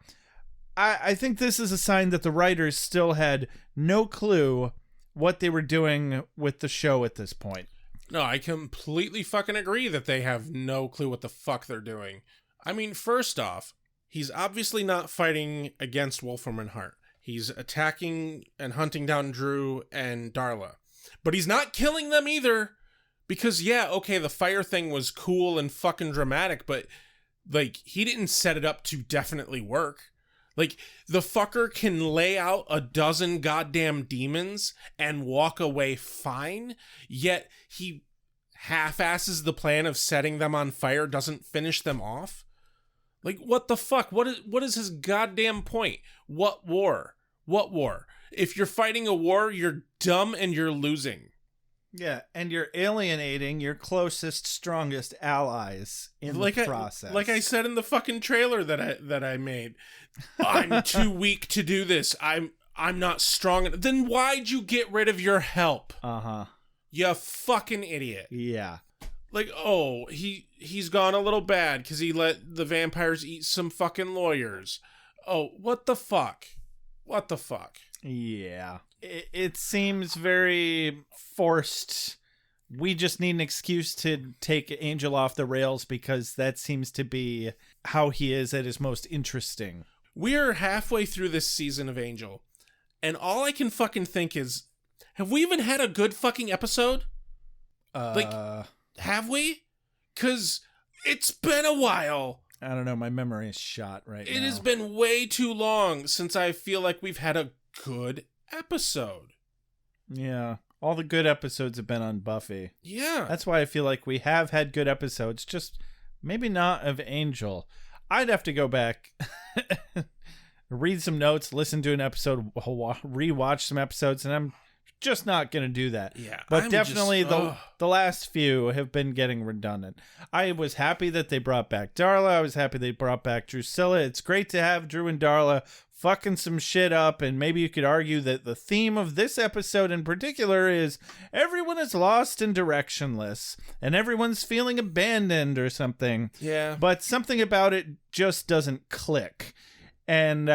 I think this is a sign that the writers still had no clue what they were doing with the show at this point. No, I completely fucking agree that they have no clue what the fuck they're doing. I mean, first off, he's obviously not fighting against Wolfram and Hart. He's attacking and hunting down Drew and Darla. But he's not killing them either. Because, yeah, okay, the fire thing was cool and fucking dramatic, but, like, he didn't set it up to definitely work. Like, the fucker can lay out a dozen goddamn demons and walk away fine, yet he half-asses the plan of setting them on fire, doesn't finish them off? Like, what the fuck? What is his goddamn point? What war? What war? If you're fighting a war, you're dumb and you're losing. Yeah, and you're alienating your closest, strongest allies in the process. Like I said in the fucking trailer that I made. I'm too weak to do this. I'm not strong. Then why'd you get rid of your help? Uh-huh. You fucking idiot. Yeah. Like, oh, he's gone a little bad because he let the vampires eat some fucking lawyers. Oh, what the fuck? What the fuck? Yeah. It seems very forced. We just need an excuse to take Angel off the rails because that seems to be how he is at his most interesting. We're halfway through this season of Angel, and all I can fucking think is, have we even had a good fucking episode? Have we? Because it's been a while. I don't know. My memory is shot right now. It has been way too long since I feel like we've had a good episode. Yeah. All the good episodes have been on Buffy. Yeah. That's why I feel like we have had good episodes, just maybe not of Angel. I'd have to go back, read some notes, listen to an episode, rewatch some episodes, and I'm just not going to do that. Yeah. But definitely the last few have been getting redundant. I was happy that they brought back Darla. I was happy they brought back Drusilla. It's great to have Drew and Darla fucking some shit up, and maybe you could argue that the theme of this episode in particular is everyone is lost and directionless, and everyone's feeling abandoned or something. Yeah. But something about it just doesn't click. And,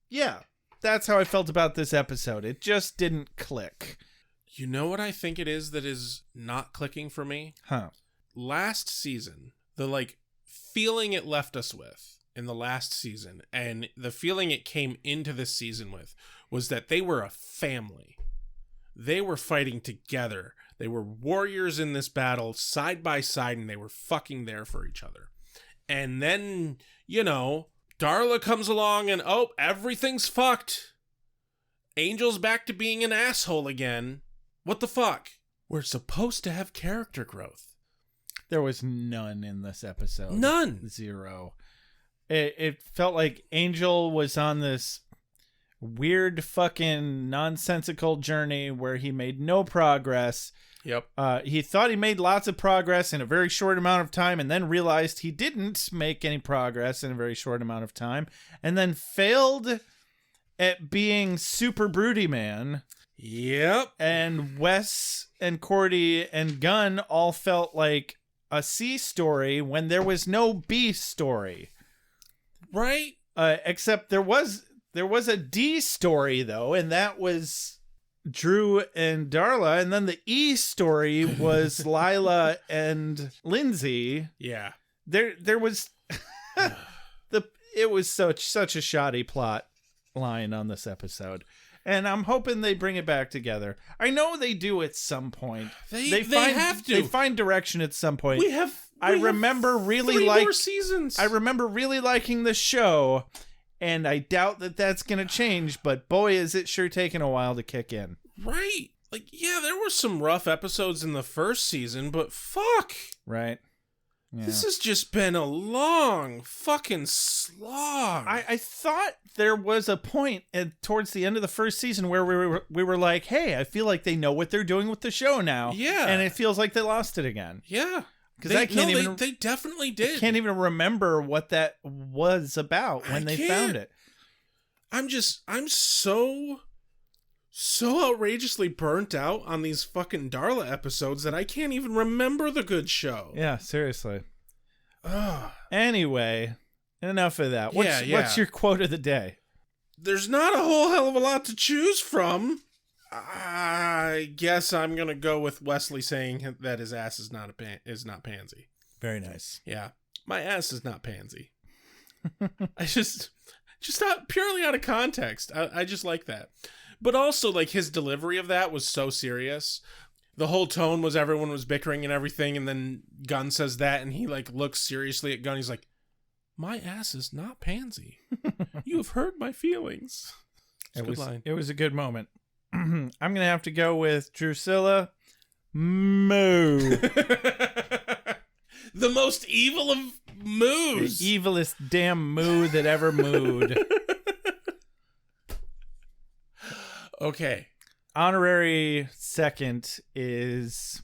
yeah, that's how I felt about this episode. It just didn't click. You know what I think it is that is not clicking for me? Huh. Last season, the, feeling it left us with in the last season, and the feeling it came into this season with, was that they were a family. They were fighting together. They were warriors in this battle, side by side, and they were fucking there for each other. And then, Darla comes along and, everything's fucked. Angel's back to being an asshole again. What the fuck? We're supposed to have character growth. There was none in this episode. None. Zero. It felt like Angel was on this weird fucking nonsensical journey where he made no progress. Yep. He thought he made lots of progress in a very short amount of time, and then realized he didn't make any progress in a very short amount of time, and then failed at being Super Broody Man. Yep. And Wes and Cordy and Gunn all felt like a C story when there was no B story. Right? Except there was There was a D story, though, and that was Drew and Darla. And then the E story was Lila and Lindsay. Yeah. There was... It was such a shoddy plot line on this episode. And I'm hoping they bring it back together. I know they do at some point. They have to. They find direction at some point. I remember really more seasons. I remember really liking the show, and I doubt that that's going to change, but boy, is it sure taking a while to kick in. Right. Like, yeah, there were some rough episodes in the first season, but fuck. Right. Yeah. This has just been a long fucking slog. I thought there was a point towards the end of the first season where we were like, hey, I feel like they know what they're doing with the show now. Yeah. And it feels like they lost it again. Yeah. Because they definitely did. I can't even remember what that was about when they found it. I'm so outrageously burnt out on these fucking Darla episodes that I can't even remember the good show. Yeah, seriously. Anyway, enough of that. What's your quote of the day? There's not a whole hell of a lot to choose from. I guess I'm gonna go with Wesley saying that his ass is not pansy. Very nice. Yeah, my ass is not pansy. I just not purely out of context. I just like that. But also, like, his delivery of that was so serious. The whole tone was everyone was bickering and everything, and then Gunn says that, and he, like, looks seriously at Gunn. He's like, my ass is not pansy. You have hurt my feelings. It was a good moment. I'm going to have to go with Drusilla. Moo. The most evil of moos. The evilest damn moo that ever mooed. Okay. Honorary second is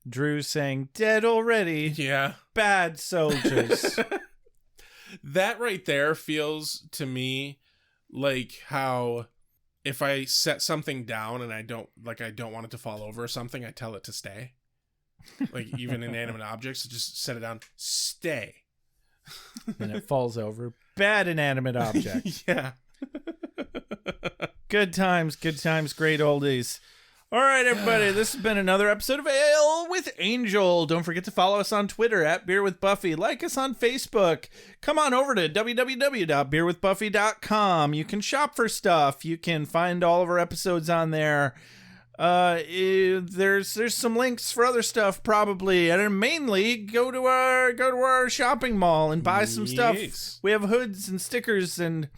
Drew saying, dead already. Yeah. Bad soldiers. That right there feels to me like how if I set something down and I don't want it to fall over or something, I tell it to stay. Like, even inanimate objects, just set it down. Stay. And it falls over. Bad inanimate object. Yeah. Good times, great oldies. All right, everybody, this has been another episode of Ale with Angel. Don't forget to follow us on Twitter at Beer with Buffy. Like us on Facebook. Come on over to www.beerwithbuffy.com. You can shop for stuff. You can find all of our episodes on there. There's some links for other stuff probably, and mainly go to our shopping mall and buy some stuff. We have hoods and stickers and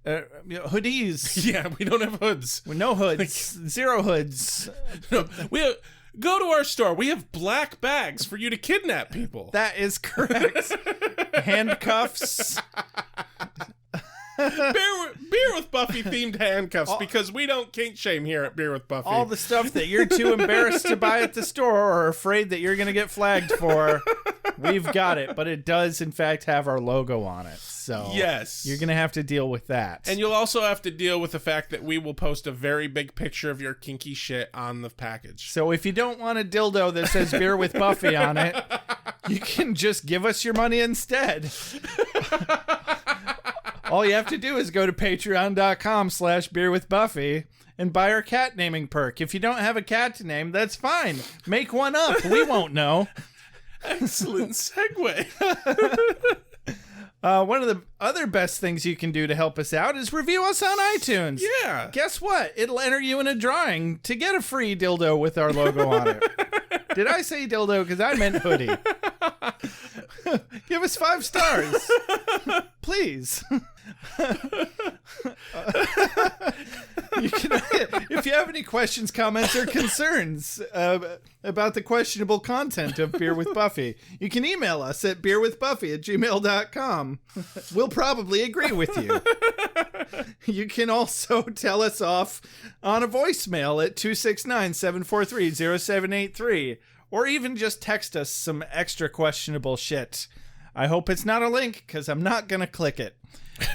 hoodies. Yeah, we don't have hoods. No hoods. Zero hoods. No, go to our store. We have black bags for you to kidnap people. That is correct. Handcuffs. Beer with Buffy themed handcuffs, because we don't kink shame here at Beer with Buffy. All the stuff that you're too embarrassed to buy at the store or afraid that you're going to get flagged for, we've got it. But it does, in fact, have our logo on it. So yes, you're going to have to deal with that. And you'll also have to deal with the fact that we will post a very big picture of your kinky shit on the package. So if you don't want a dildo that says Beer with Buffy on it, you can just give us your money instead. All you have to do is go to patreon.com/beerwithbuffy and buy our cat naming perk. If you don't have a cat to name, that's fine. Make one up. We won't know. Excellent segue. One of the other best things you can do to help us out is review us on iTunes. Yeah. Guess what? It'll enter you in a drawing to get a free dildo with our logo on it. Did I say dildo? Because I meant hoodie. Give us 5 stars. Please. You can, if you have any questions, comments, or concerns about the questionable content of Beer with Buffy, you can email us at beerwithbuffy@gmail.com. We'll probably agree with you. You can also tell us off on a voicemail at 269-743-0783, or even just text us some extra questionable shit. I hope it's not a link, because I'm not going to click it.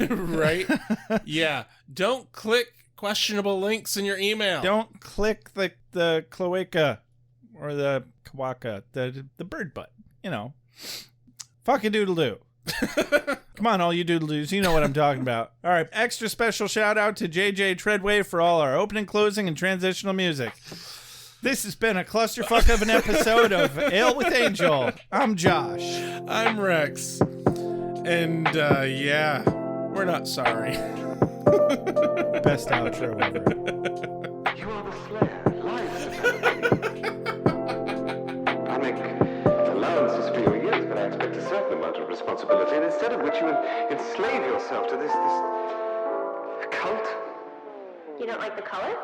Right? Yeah. Don't click questionable links in your email. Don't click the cloaca or the kawaka, the bird butt. You know. Fuck-a-doodle-doo. Come on, all you doodle-doos, you know what I'm talking about. All right, extra special shout-out to JJ Treadway for all our opening, closing, and transitional music. This has been a clusterfuck of an episode of Ale with Angel. I'm Josh. I'm Rex. And, yeah, we're not sorry. Best outro ever. You are the Slayer, live. I make allowances for your years, but I expect a certain amount of responsibility, and instead of which you enslave yourself to this cult. You don't like the color?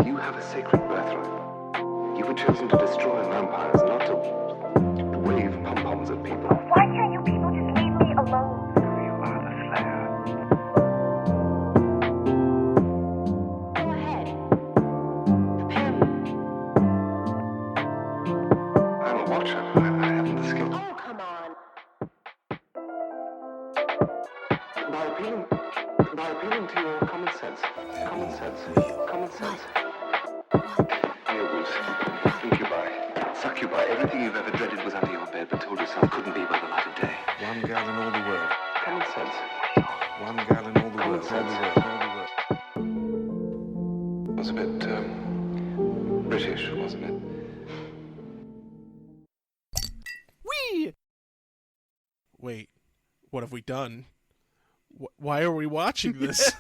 You have a sacred birthright. You were chosen to destroy vampires, not to wave pom-poms at people. Why can't you people just leave me alone? You are the Slayer. Go ahead. I'm a watcher. I haven't the skill. Oh, come on. By appealing to your common sense. Werewolves, incubi, succubi, everything you've ever dreaded was under your bed, but told yourself couldn't be by the light of day. One girl in all the world. Common sense. One girl in all the world. It was a bit, British, wasn't it? Whee! Wait, what have we done? Why are we watching this?